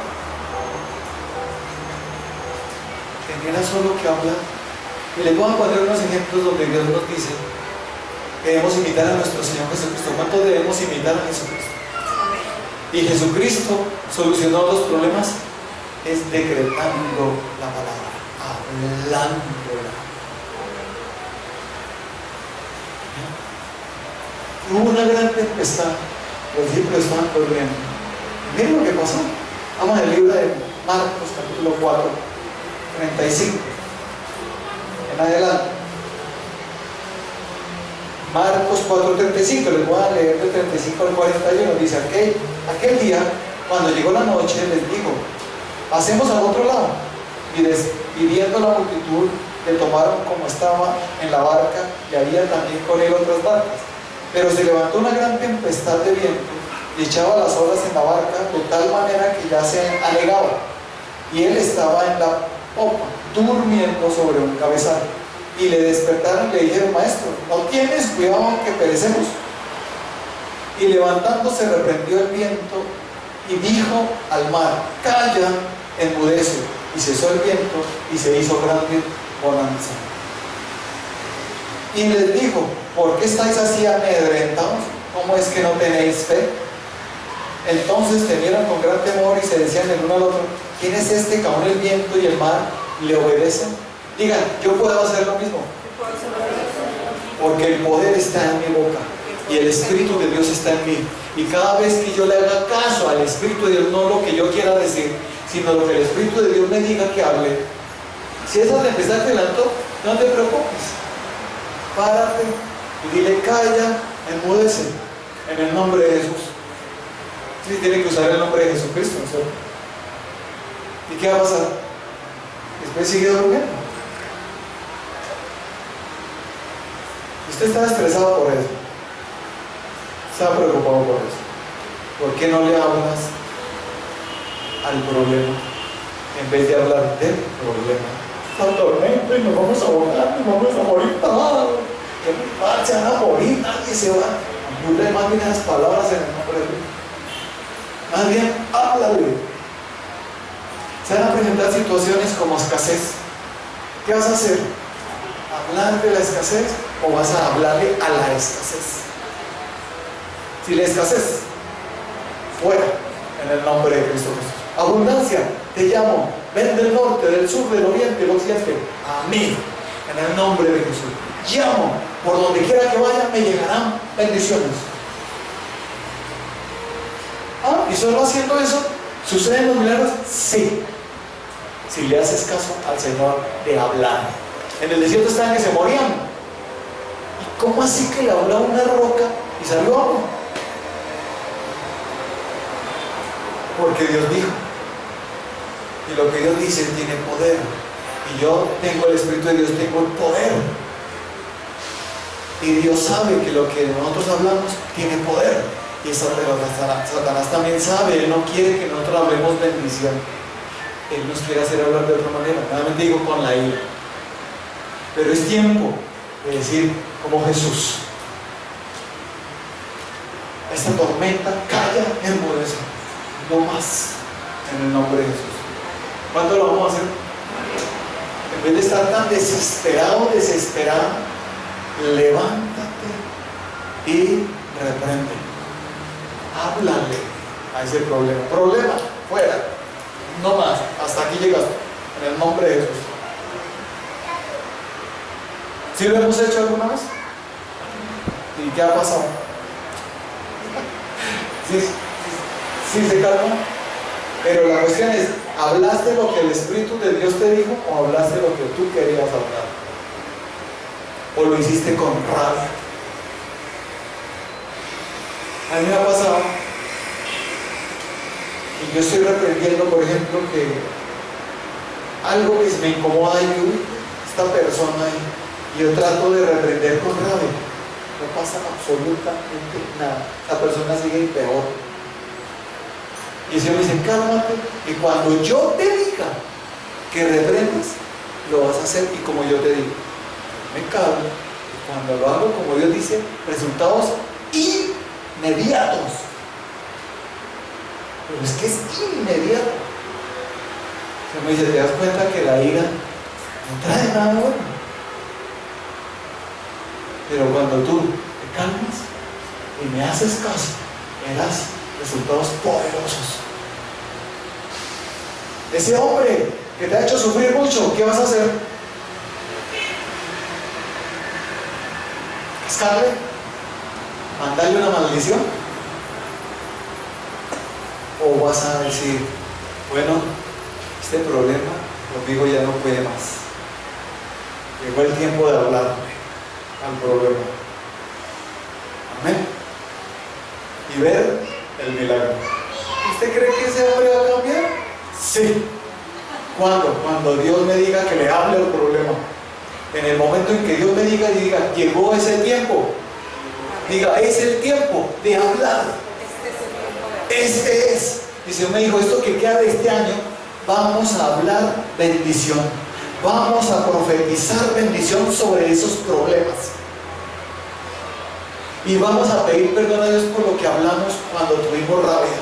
tenía solo que hablar. Y les voy a poner unos ejemplos donde Dios nos dice que debemos imitar a nuestro Señor Jesucristo. ¿Cuánto debemos imitar a Jesucristo? Y Jesucristo solucionó los problemas es decretando la palabra, hablándola. Hubo una gran tempestad, los discípulos estaban corriendo. Miren lo que pasó. Vamos al libro de Marcos, capítulo 4, 35. En adelante. Marcos 4:35, les voy a leer del 35 al 41. Dice: aquel día, cuando llegó la noche, les dijo: pasemos al otro lado. Y despidiendo la multitud, le tomaron como estaba en la barca, y había también con él otras barcas. Pero se levantó una gran tempestad de viento y echaba las olas en la barca de tal manera que ya se anegaba. Y él estaba en la popa, durmiendo sobre un cabezal. Y le despertaron y le dijeron: maestro, ¿no tienes cuidado que perecemos? Y levantándose reprendió el viento y dijo al mar: calla, enmudece. Y cesó el viento y se hizo grande bonanza. Y les dijo: ¿por qué estáis así amedrentados? ¿Cómo es que no tenéis fe? Entonces temieron con gran temor y se decían el uno al otro: ¿quién es este que aún el viento y el mar le obedecen? Digan: yo puedo hacer lo mismo, porque el poder está en mi boca y el Espíritu de Dios está en mí. Y cada vez que yo le haga caso al Espíritu de Dios, no lo que yo quiera decir, sino lo que el Espíritu de Dios me diga que hable, si es al empezar adelanto, no te preocupes, párate y dile: calla, enmudece, en el nombre de Jesús. Sí, tiene que usar el nombre de Jesucristo, ¿no es cierto? ¿Y qué va a pasar? Después sigue durmiendo. Usted está estresado por eso, está preocupado por eso. ¿Por qué no le hablas al problema en vez de hablar del problema? Está tormento y nos vamos a ahogar, nos vamos a morir todos. Que se van a morir, nadie se va. No le manden esas palabras en el nombre de Dios. Más bien, háblale. Se van a presentar situaciones como escasez. ¿Qué vas a hacer? ¿Hablar de la escasez o vas a hablarle a la escasez? Si la escasez, fuera, en el nombre de Cristo Jesús. Abundancia, te llamo, ven del norte, del sur, del oriente, del occidente, a mí, en el nombre de Jesús. Llamo, por donde quiera que vaya, me llegarán bendiciones. ¿Y solo haciendo eso suceden los milagros? Sí, si le haces caso al Señor de hablar. En el desierto estaban que se morían. ¿Y cómo así que le habló a una roca y salió agua? Porque Dios dijo, y lo que Dios dice tiene poder, y yo tengo el Espíritu de Dios, tengo el poder, y Dios sabe que lo que nosotros hablamos tiene poder. Y Satanás también sabe, Él no quiere que nosotros hablemos bendición. Él nos quiere hacer hablar de otra manera, nuevamente digo, con la ira. Pero es tiempo de decir, como Jesús: esta tormenta, calla, enmudece, no más, en el nombre de Jesús. ¿Cuándo lo vamos a hacer? En vez de estar tan desesperado, levántate y reprende. Háblale a ese problema. Problema, fuera. No más. Hasta aquí llegaste. En el nombre de Jesús. ¿Sí lo hemos hecho alguna vez? ¿Y qué ha pasado? Sí se calma. Pero la cuestión es: ¿hablaste lo que el Espíritu de Dios te dijo o hablaste lo que tú querías hablar? ¿O lo hiciste con rabia? A mí me ha pasado, y yo estoy reprendiendo, por ejemplo, que algo que me incomoda y esta persona, y yo trato de reprender con rabia, no pasa absolutamente nada, la persona sigue peor. Y el Señor me dice: cálmate, y cuando yo te diga que reprendas, lo vas a hacer y como yo te digo. Me calmo, y cuando lo hago como Dios dice, resultados inmediatos. Pero es que es inmediato. O sea, me dice: ¿te das cuenta que la ira no trae nada bueno? Pero cuando tú te calmas y me haces caso, verás resultados poderosos. Ese hombre que te ha hecho sufrir mucho, ¿qué vas a hacer? ¿Cascarle? ¿Mandarle una maldición? ¿O vas a decir: bueno, este problema conmigo ya no puede más, llegó el tiempo de hablarle al problema? Amén. Y ver el milagro. ¿Usted cree que ese hombre va a cambiar? Sí. ¿Cuándo? Cuando Dios me diga que le hable al problema. En el momento en que Dios me diga y diga: llegó ese tiempo. Diga: es el tiempo de hablar. Este es. Y el Señor me dijo: esto que queda de este año, vamos a hablar bendición. Vamos a profetizar bendición sobre esos problemas. Y vamos a pedir perdón a Dios por lo que hablamos cuando tuvimos rabia.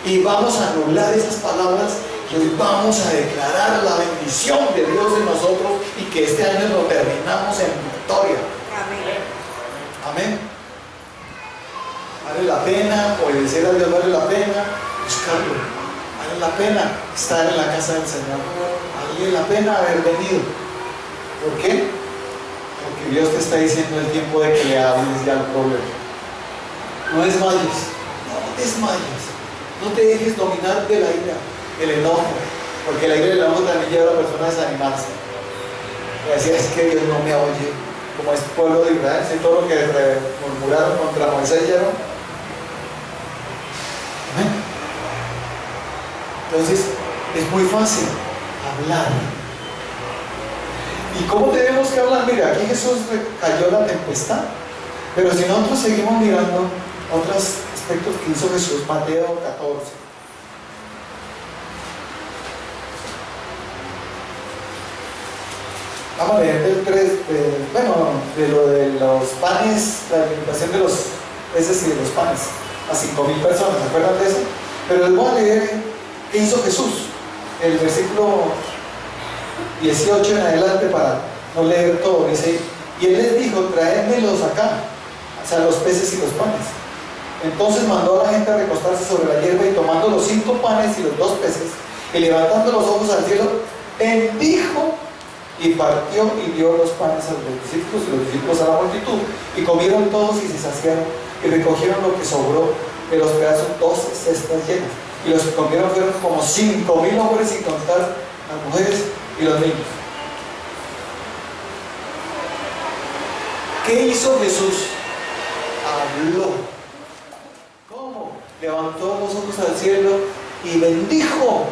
Y vamos a anular esas palabras y hoy vamos a declarar la bendición de Dios en nosotros y que este año lo terminamos en victoria. Amén. Amén. Vale la pena obedecer a Dios, vale la pena buscarlo, vale la pena estar en la casa del Señor, vale la pena haber venido. ¿Por qué? Porque Dios te está diciendo el tiempo de que le hables ya al problema. No desmayes, no desmayes, no te dejes dominar de la ira, del enojo, porque la ira y el enojo también lleva a la persona a desanimarse. Y decir, es que Dios no me oye, como este pueblo de Israel, ¿sí? Todo lo que murmuraron contra Moisés y Aarón. ¿Amén? Entonces, es muy fácil hablar. ¿Y cómo tenemos que hablar? Mira, aquí Jesús cayó la tempestad, pero si nosotros seguimos mirando otros aspectos que hizo Jesús, Mateo 14. Vamos a leer del 3, de lo de los panes, la alimentación de los peces y de los panes, a 5,000 personas, ¿se acuerdan de eso? Pero les voy a leer qué hizo Jesús, el versículo 18 en adelante para no leer todo. Dice, y él les dijo, traédmelos acá, o sea, los peces y los panes. Entonces mandó a la gente a recostarse sobre la hierba y tomando los 5 panes y los 2 peces y levantando los ojos al cielo, bendijo y partió y dio los panes a los discípulos y los discípulos a la multitud, y comieron todos y se saciaron y recogieron lo que sobró de los pedazos, 12 cestas llenas, y los que comieron fueron como 5,000 hombres, sin contar las mujeres y los niños. ¿Qué hizo Jesús? Habló. ¿Cómo? Levantó los ojos al cielo y bendijo.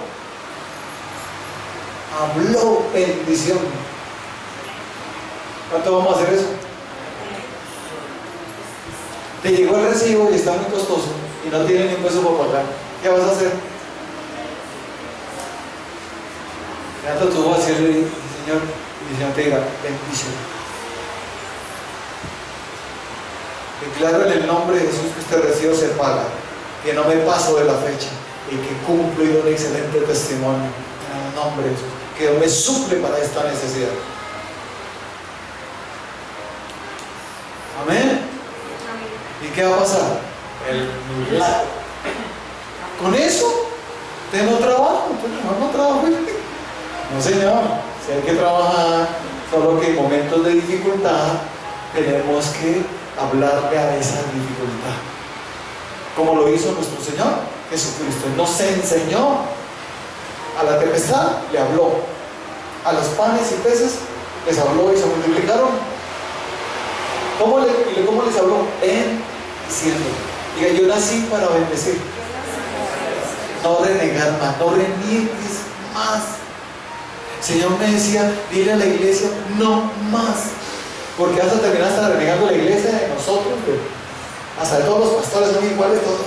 Habló bendición. ¿Cuánto vamos a hacer eso? Te llegó el recibo y está muy costoso y no tiene ni un peso para pagar. ¿Qué vas a hacer? Levanta tu voz al cielo y Señor, y el Señor te diga, bendición. Declaro en el nombre de Jesús que este recibo se paga, que no me paso de la fecha y que cumplo y doy un excelente testimonio. En el nombre de Jesús, que Dios me suple para esta necesidad. Amén. ¿Y qué va a pasar? El milagro. Con eso, usted no trabaja, no trabaja. No, señor, si hay que trabajar, solo que en momentos de dificultad tenemos que hablarle a esa dificultad, como lo hizo nuestro Señor Jesucristo. Él nos enseñó. A la tempestad le habló, a los panes y peces les habló y se multiplicaron. ¿Cómo les habló? Bendiciendo. Diga, yo nací para bendecir, no renegar más, no reniegues más. El Señor me decía, dile a la iglesia, no más, porque vas a terminar hasta renegando la iglesia de nosotros, hasta de todos los pastores son iguales, todos.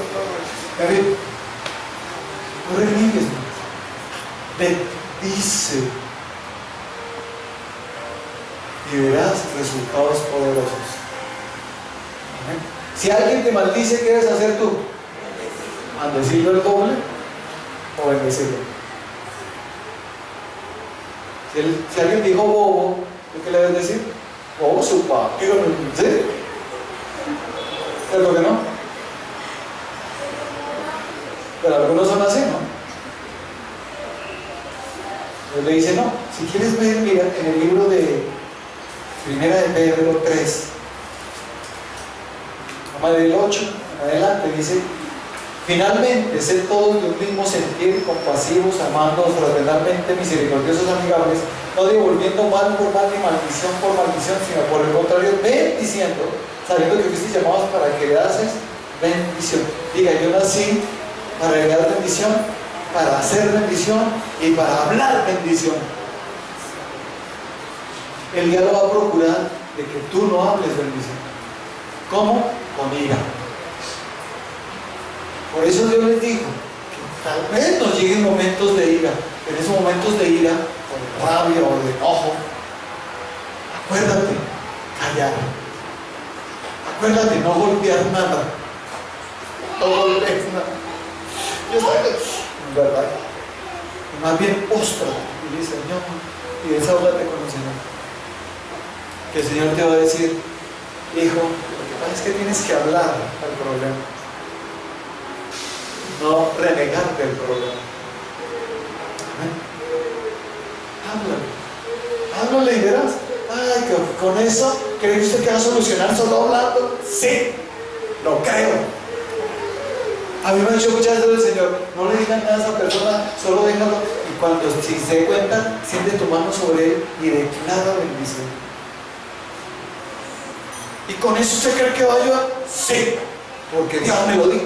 No reniegues más. Bendice y verás resultados poderosos. Amén. Si alguien te maldice, ¿qué debes hacer tú? ¿Maldecirlo el doble o bendecirlo? Si alguien dijo bobo, ¿qué le debes decir? Bobo su papá. ¿Sí? ¿Pero que no? Pero algunos son así, ¿no? Entonces le dice, no, si quieres ver, mira, en el libro de Primera de Pedro 3, vamos a leer el 8, en adelante, dice, finalmente, sed todos de un mismo sentir, compasivos, amándoos fraternalmente, misericordiosos, amigables, no devolviendo mal por mal ni maldición por maldición, sino por el contrario, bendiciendo, sabiendo que fuisteis llamados para que heredases bendición. Diga, yo nací para heredar bendición, para hacer bendición y para hablar bendición. El diablo va a procurar de que tú no hables bendición. ¿Cómo? Con ira. Por eso Dios les dijo que tal vez nos lleguen momentos de ira. En esos momentos de ira, o de rabia o de enojo, acuérdate, callar. Acuérdate, no golpear nada. No golpees nada. Yo estoy, ¿verdad? Y más bien postra y dice, Señor, y desahógate con el Señor. Que el Señor te va a decir, hijo, lo que pasa es que tienes que hablar al problema. no renegarte el problema. Háblale y verás. Ay, que con eso, ¿cree usted que va a solucionar solo hablando? Sí, lo creo. A mí me ha dicho muchas veces el Señor, no le digan nada a esa persona, solo déjalo. Y cuando si se dé cuenta, siente tu mano sobre él y declara bendición. ¿Y con eso usted cree que va a ayudar? Sí, porque Dios me lo dijo.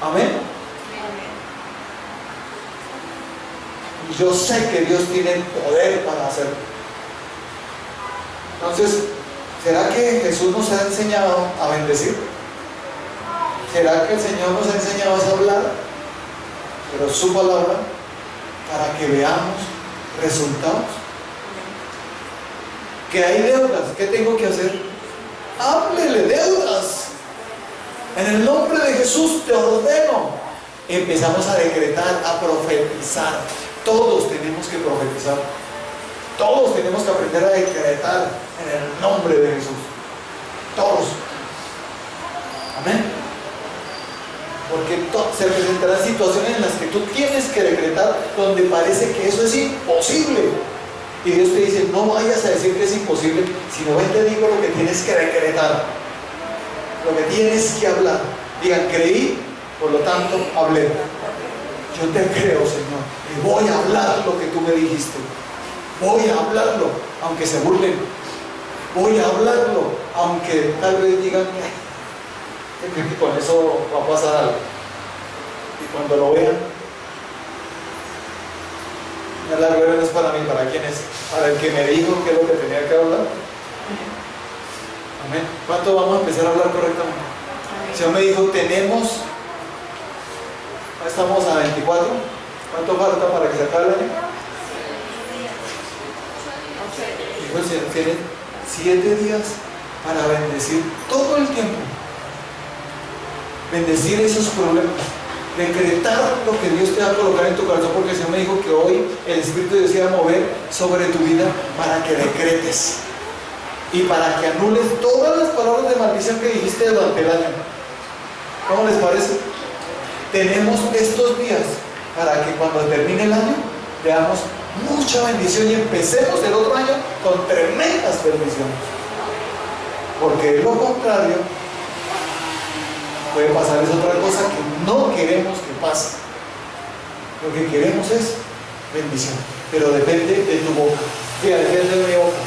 Amén. Y yo sé que Dios tiene el poder para hacerlo. Entonces, ¿será que Jesús nos ha enseñado a bendecir? ¿Será que el Señor nos ha enseñado a hablar? Pero su palabra, para que veamos resultados. Que hay deudas, ¿qué tengo que hacer? Háblele deudas. En el nombre de Jesús te ordeno. Empezamos a decretar, a profetizar. Todos tenemos que profetizar. Todos tenemos que aprender a decretar en el nombre de Jesús. Todos. Amén. Porque se presentarán situaciones en las que tú tienes que decretar donde parece que eso es imposible. Y Dios te dice, no vayas a decir que es imposible, sino ven, te digo lo que tienes que decretar, lo que tienes que hablar. Digan, creí, por lo tanto, hablé. Yo te creo, Señor, y voy a hablar lo que tú me dijiste. Voy a hablarlo, aunque se burlen. Voy a hablarlo, aunque tal vez digan, que con eso va a pasar algo. Y cuando lo vean, la gloria no es para mí, ¿para quién es? Para el que me dijo qué es lo que tenía que hablar. Amén. ¿Cuánto vamos a empezar a hablar correctamente? El Señor me dijo, tenemos, estamos a 24. ¿Cuánto falta para que se acabe el año? Dijo el Señor, tienen 7 días para bendecir todo el tiempo. Bendecir esos problemas, decretar lo que Dios te va a colocar en tu corazón, porque el Señor me dijo que hoy el Espíritu de Dios se va a mover sobre tu vida para que decretes y para que anules todas las palabras de maldición que dijiste durante el año. ¿Cómo les parece? Tenemos estos días para que cuando termine el año veamos mucha bendición y empecemos el otro año con tremendas bendiciones, porque de lo contrario puede pasar es otra cosa que no queremos que pase. Lo que queremos es bendición, pero depende de tu boca. Fíjate, depende de mi boca.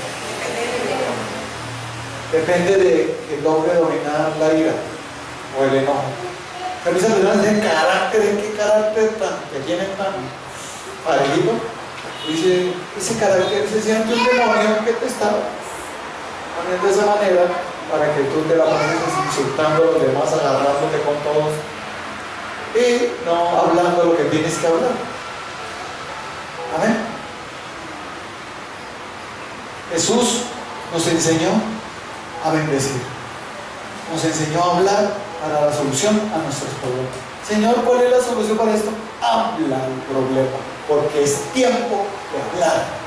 Depende de que logre dominar la ira o el enojo. Pero esas personas de carácter, ¿en qué carácter que tienen tan parejito? Dice, ese carácter se siente un demonio que te está poniendo de esa manera, para que tú te la pases insultando a los demás, agarrándote con todos y no hablando lo que tienes que hablar. Amén. Jesús nos enseñó a bendecir, nos enseñó a hablar para la solución a nuestros problemas. Señor, ¿cuál es la solución para esto? Habla el problema, porque es tiempo de hablar.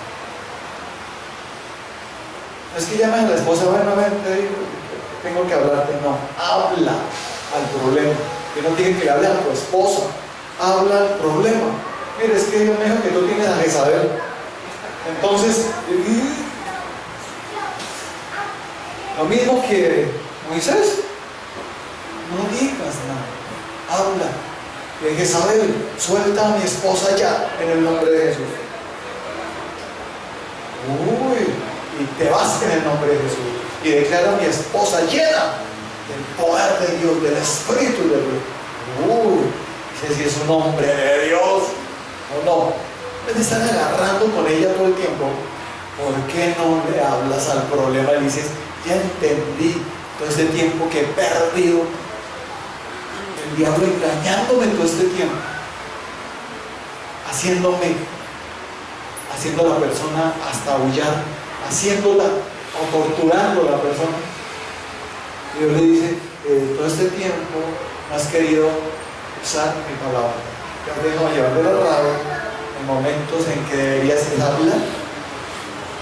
No es que llames a la esposa, bueno, tengo que hablarte. No, habla al problema. Que no tiene que le hable a tu esposa, habla al problema. Mira, es que Dios me dijo que tú tienes a Jezabel. Entonces, lo mismo que Moisés, no digas nada, habla. De Jezabel, suelta a mi esposa ya, en el nombre de Jesús. Y te vas en el nombre de Jesús y declara a mi esposa llena del poder de Dios, del Espíritu de Dios. Dice, si es un hombre de Dios o no. En vez de estar agarrando con ella todo el tiempo, ¿por qué no le hablas al problema y dices, ya entendí todo este tiempo que he perdido, el diablo engañándome todo este tiempo, haciendo a la persona hasta aullar, haciéndola o torturando a la persona? Y Dios le dice, todo este tiempo no has querido usar mi palabra, te has dejado llevar de la rabia en momentos en que deberías hablar,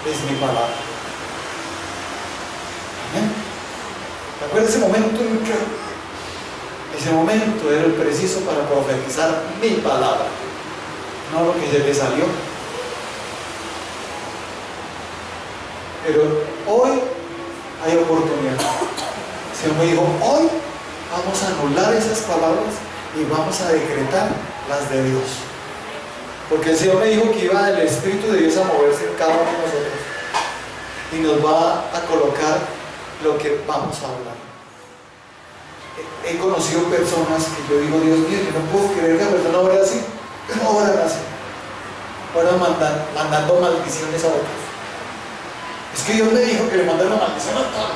es mi palabra. ¿Amén? ¿Te acuerdas ese momento en que Ese momento era el preciso para profetizar mi palabra, no lo que se le salió. Pero hoy hay oportunidad. El Señor me dijo, hoy vamos a anular esas palabras y vamos a decretar las de Dios. Porque el Señor me dijo que iba el Espíritu de Dios a moverse en cada uno de nosotros y nos va a colocar lo que vamos a hablar. He conocido personas que yo digo, Dios mío, yo no puedo creer que la persona ore así, no oran así. Oran mandando maldiciones a otros. Es que Dios me dijo que le mandara una maldición a todos.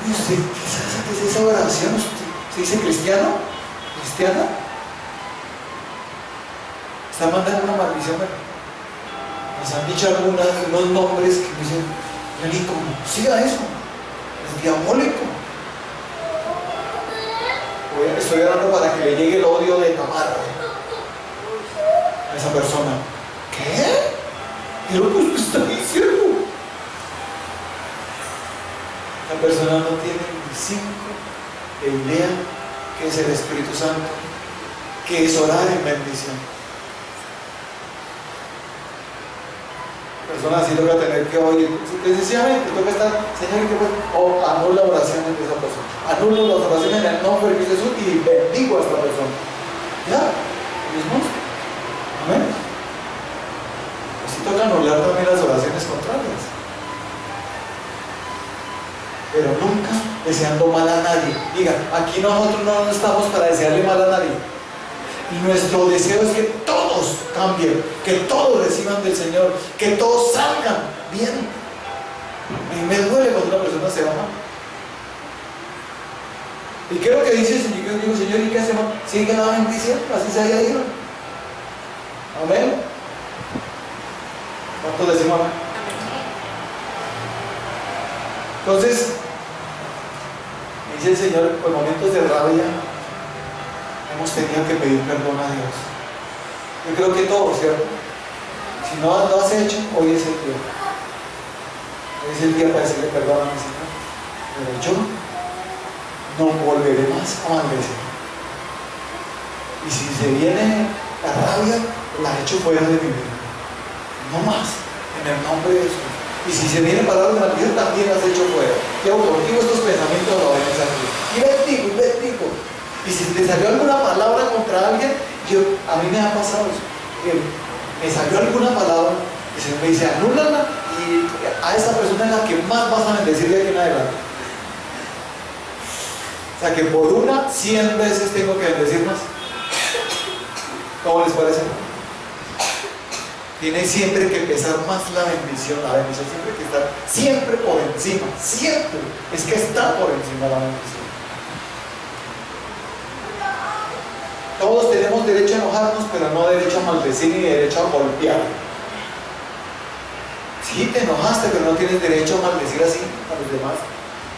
¿Usted qué es esa oración? ¿Se dice cristiano? ¿Cristiana? Está mandando una maldición. Nos han dicho unos nombres que dicen, Melico, siga eso, es diabólico. Estoy orando para que le llegue el odio de Tamara a esa persona. ¿Qué? ¿Qué es lo que usted está diciendo? La persona no tiene ni 5 de idea que es el Espíritu Santo, que es orar en bendición. Personas así toca tener que oír, sencillamente toca estar, Señor, o anula oraciones de esa persona, anula las oraciones en el nombre de Jesús y bendigo a esta persona. Ya, mismos. Amén. Así toca anular también las oraciones contrarias. Pero nunca deseando mal a nadie. Diga, aquí nosotros no estamos para desearle mal a nadie. Y nuestro deseo es que todos cambien, que todos reciban del Señor, que todos salgan bien. Y me duele cuando una persona se va mal. ¿Y qué es lo que dice el Señor? Yo digo, Señor, ¿y qué hacemos? Sigue la bendición, así se haya ido. Amén. ¿Cuántos decimos amén? Entonces, dice el Señor, por momentos de rabia hemos tenido que pedir perdón a Dios. Yo creo que todos, ¿cierto? Si no lo has hecho, hoy es el día. Hoy es el día para decirle perdón a mi Señor. Pero yo no volveré más a maldecir. Y si se viene la rabia, la echo fuera de mi vida. No más, en el nombre de Jesús. Y si se viene palabras de maldición, también las echo fuera. Y contigo estos pensamientos lo ven aquí. Y bendigo. Y si te salió alguna palabra contra alguien, a mí me ha pasado eso. Me salió alguna palabra, y el Señor me dice, anúlala, y a esa persona es la que más vas a bendecir de aquí en adelante. O sea que por una, 100 veces tengo que bendecir más. ¿Cómo les parece? Tiene siempre que pesar más la bendición siempre que estar siempre por encima, siempre, es que está por encima la bendición. Todos tenemos derecho a enojarnos, pero no derecho a maldecir ni derecho a golpear. Sí, te enojaste, pero no tienes derecho a maldecir así a los demás,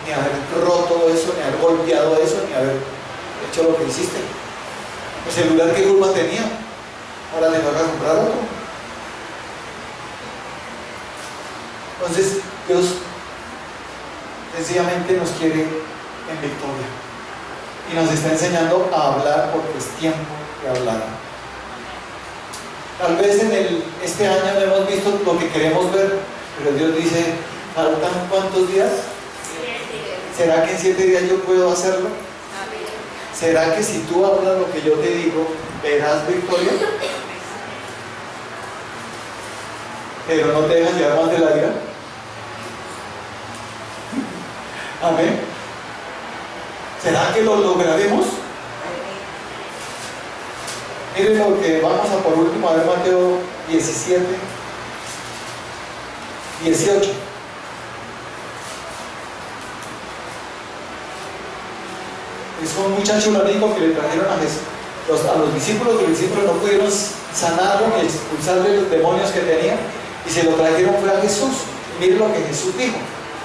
ni haber roto eso, ni haber golpeado eso, ni haber hecho lo que hiciste. El celular que culpa tenía, ahora le toca comprar otro. Entonces, Dios sencillamente nos quiere en victoria y nos está enseñando a hablar porque es tiempo de hablar. Tal vez este año no hemos visto lo que queremos ver, pero Dios dice, ¿faltan cuántos días? 7 días. ¿Será que en 7 días yo puedo hacerlo? ¿Será que si tú hablas lo que yo te digo, verás victoria? Pero no te dejas llevar más de la ira. Amén. ¿Será que lo lograremos? Miren lo que vamos a por último a ver, Mateo 17, 18. Es un muchacho único que le trajeron a Jesús, a los discípulos no pudieron sanarlo ni expulsarle los demonios que tenía, y se lo trajeron fue a Jesús. Miren lo que Jesús dijo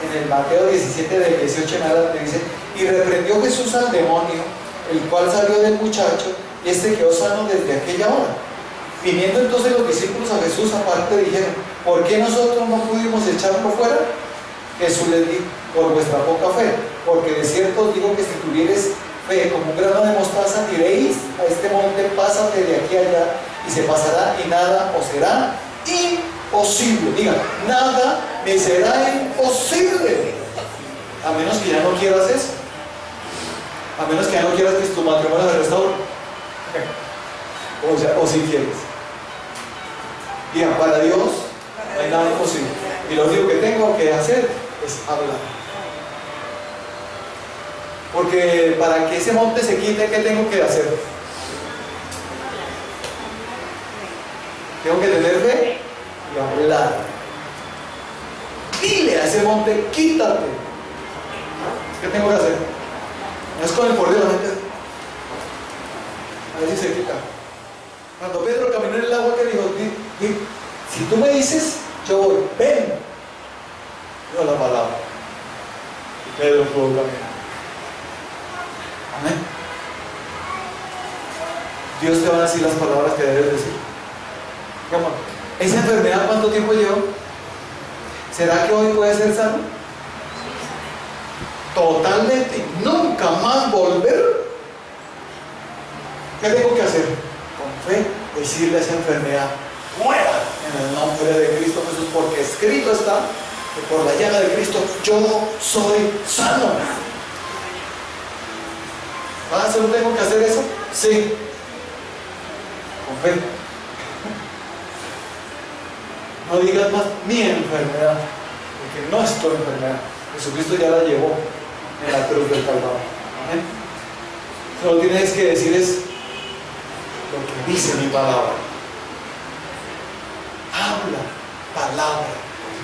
en el Mateo 17 del 18 en adelante, dice, y reprendió Jesús al demonio, el cual salió del muchacho, y este quedó sano desde aquella hora. Viniendo entonces los discípulos a Jesús aparte, dijeron, ¿por qué nosotros no pudimos echarlo fuera? Jesús les dijo, por vuestra poca fe, porque de cierto os digo que si tuvieres fe, como un grano de mostaza, diréis a este monte, pásate de aquí a allá, y se pasará, y nada os será imposible. Diga, nada me será imposible. A menos que ya no quieras eso. A menos que ya no quieras que tu matrimonio se restaure. O si quieres. Diga, para Dios no hay nada imposible. Y lo único que tengo que hacer es hablar. Porque para que ese monte se quite, ¿qué tengo que hacer? Tengo que tener fe y hablar. Dile a ese monte, quítate. ¿Qué tengo que hacer? No es con el poder de la gente. A ver si se quita. Cuando Pedro caminó en el agua, que dijo, si tú me dices, yo voy, ven. Dijo la palabra. Y Pedro pudo caminar. Amén. Dios te va a decir las palabras que debes decir. ¿Cómo? ¿Esa enfermedad cuánto tiempo llevó? ¿Será que hoy puede ser sano? Totalmente, nunca más volver. ¿Qué tengo que hacer? Con fe, decirle a esa enfermedad, muera en el nombre de Cristo Jesús, porque escrito está que por la llaga de Cristo yo soy sano. ¿Ah, solo tengo que hacer eso? Sí. Con fe. No digas más mi enfermedad, porque no es tu enfermedad. Jesucristo ya la llevó en la cruz del Calvario. Amén. Solo tienes que decir es lo que dice mi palabra. Habla palabra,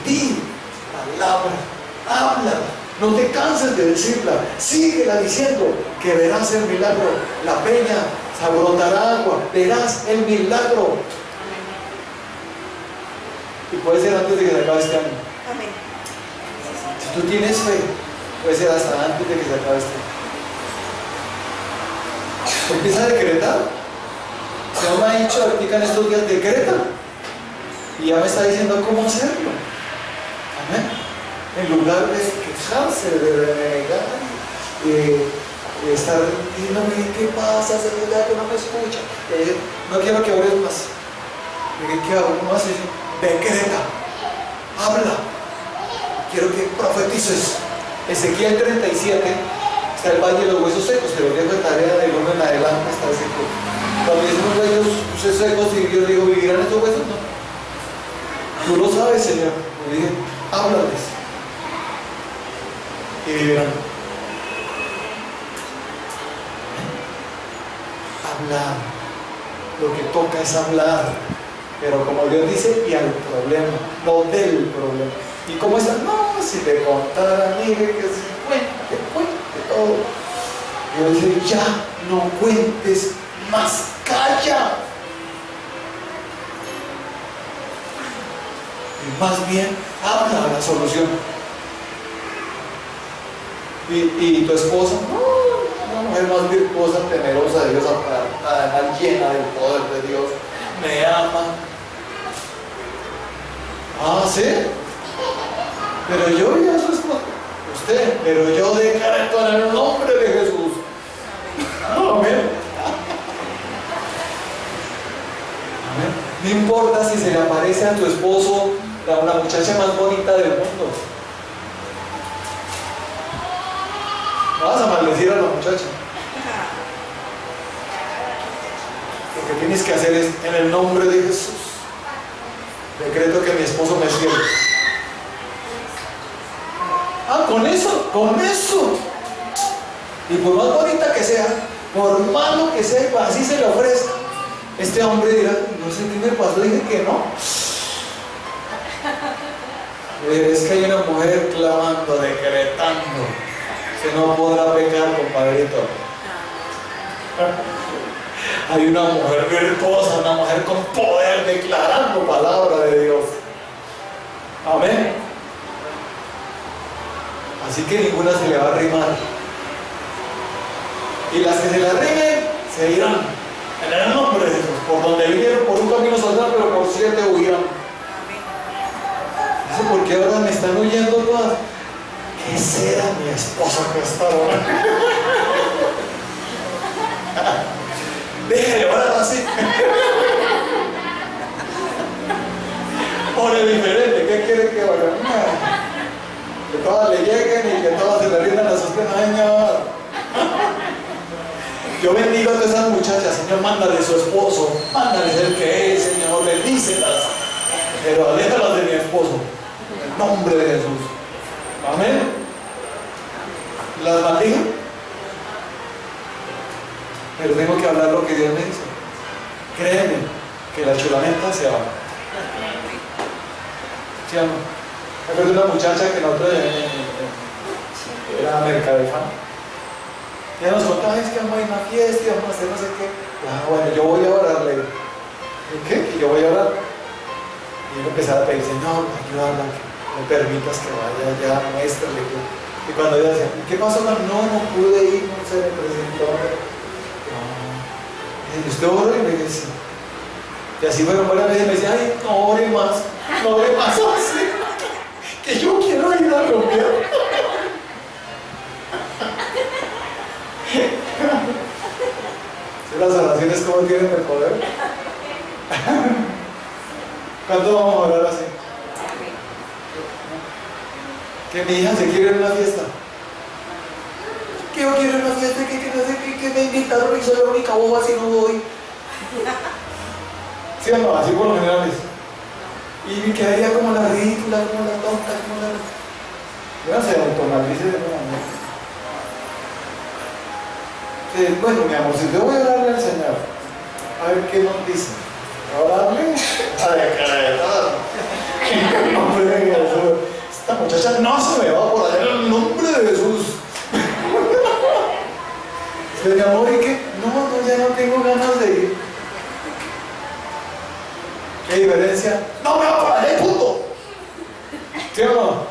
di palabra, habla. No te canses de decirla, síguela diciendo que verás el milagro. La peña se brotará agua, verás el milagro. Y puede ser antes de que se acabe este año. Amén. Si tú tienes fe, puede ser hasta antes de que se acabe este año. Empieza a decretar. El Señor me ha dicho ahorita en estos días, decreta. Y ya me está diciendo cómo hacerlo. Amén. En lugar de quejarse, de renegar, de estar diciéndome, ¿qué pasa? Señor, que no me escucha. No quiero que ores más. ¿Qué hago? ¿Cómo haces? Decreta, habla. Quiero que profetices. Ezequiel 37 está el valle de los huesos secos, te lo dejo de tarea del 1 en adelante, está seco. Cuando dicen los huesos secos y Dios dijo, ¿vivirán estos huesos? No. Tú lo sabes, Señor. Le dije, háblales. Y vivirán. Hablar. Lo que toca es hablar. Pero como Dios dice, y al problema, no del problema. ¿Y cómo está? No, si te contara, mire, que si cuente todo. Dios dice, ya no cuentes más, calla. Y más bien, habla la solución. Y tu esposa, no, una mujer más virtuosa, temerosa de Dios, apartada, llena del poder de Dios, me ama. Ah, ¿sí? Pero yo ya su esposa. Usted, pero yo decreto en el nombre de Jesús. Amén. Amén. No importa si se le aparece a tu esposo la muchacha más bonita del mundo. No vas a maldecir a la muchacha. Lo que tienes que hacer es en el nombre de Jesús. Decreto que mi esposo me ciele. Ah, con eso. Y por más bonita que sea, por malo que sea, así se le ofrezca, este hombre dirá, no sé qué me pasó, dije que no. Es que hay una mujer clamando, decretando, que no podrá pecar, compadrito. Hay una mujer virtuosa, una mujer con poder, declarando palabra de Dios. Amén. Así que ninguna se le va a arrimar. Y las que se le arrimen, se irán. En el nombre de Jesús. Por donde vinieron, por un camino saldrán, pero por 7 huirán. Dice, ¿por qué ahora me están huyendo todas? ¿Qué será mi esposa que está ahora? Deje de orar así. Ore diferente, ¿qué quiere que ore? Que todas le lleguen y que todas se le rindan a sus pies, Señor. Yo bendigo a todas esas muchachas, Señor, mándale su esposo, mándales el que es, Señor, bendícelas, pero aléjalas de mi esposo, en el nombre de Jesús. Amén. ¿Las maldigo? Pero tengo que hablar lo que Dios me dice. Créeme que la chulamenta se va. ¿Sí o no? Me acuerdo de una muchacha que nosotros era mercadeja. Ya nos contaba, es que vamos a ir a una fiesta y vamos a hacer no sé qué. Ah, bueno, yo voy a orar, le digo. ¿Qué? Que yo voy a orar. Y él empezaba a pedir, Señor, ayúdala, que me permitas que vaya allá, muéstrale. Y cuando ella decía, ¿qué pasó? No pude ir, no se me presentó. Y usted oró y me dice, y así fueron varias veces y me decía, ay, no ore más así, que yo quiero ir a romper. Las oraciones, ¿cómo tienen el poder? ¿Cuándo vamos a orar así? Que mi hija se quiere ir a una fiesta. Que yo quiero ir a una fiesta, que me invitaron y soy la única boba si no voy. ¿Sí o no? Así por lo general es. Y quedaría como la ridícula, como la tonta, como la... Yo no sé, autoanalice de nuevo. Bueno, mi amor, si yo voy a orarle al Señor, a ver qué nos dice. ¿A orarle? A decretar. En el nombre de Jesús. Esta muchacha no se me va por allá en el nombre de Jesús. Mi amor, ¿y qué? No, ya no tengo ganas de ir. ¿Qué diferencia? No me va por allá, punto. ¿Sí o no?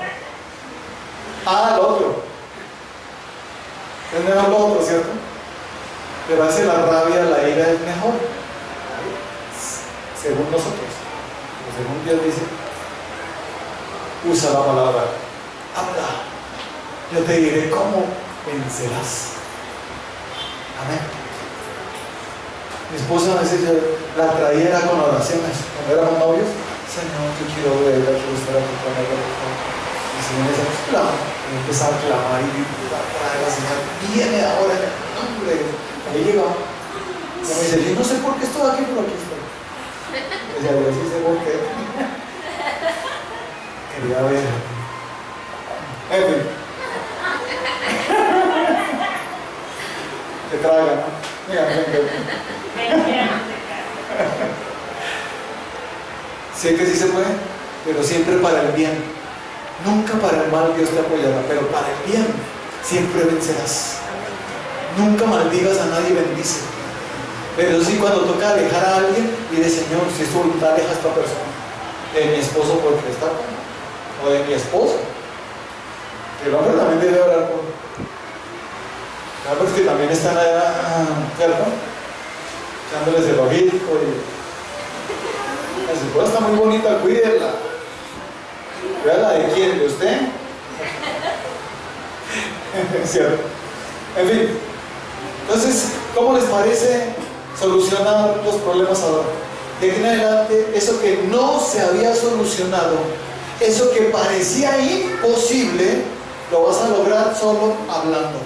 Ah, lo otro. Es mejor lo otro, ¿cierto? Pero hace la rabia, la ira es mejor, según nosotros. Pero según Dios dice, usa la palabra, habla, yo te diré cómo vencerás. Amén. Mi esposa a veces la traía con oraciones cuando éramos novios. Señor, yo quiero ver, quiero estar aquí con ella. Y el Señor me decía, clama, y empezaba a clamar y la Señor viene ahora en el nombre de Dios. Ahí llegaba. Y me dice, yo no sé por qué estoy aquí, pero aquí estoy. Y decía, yo sí sé por qué. Quería ver. En fin. Te tragan, ¿no? Mira, sé que sí se puede, pero siempre para el bien. Nunca para el mal Dios te apoyará, pero para el bien siempre vencerás. Nunca maldigas a nadie, bendice. Pero sí, cuando toca alejar a alguien, dile, Señor, si es tu voluntad, aleja a esta persona. De mi esposo porque está con, o de mi esposa. El hombre también debe orar por. Claro, porque también están allá, ¿cierto? Echándoles el ojito y. La esposa está muy bonita, cuídela. ¿Cuídala de quién? ¿De usted? ¿Cierto? En fin. Entonces, ¿cómo les parece solucionar los problemas ahora? De aquí en adelante, eso que no se había solucionado, eso que parecía imposible, lo vas a lograr solo hablando.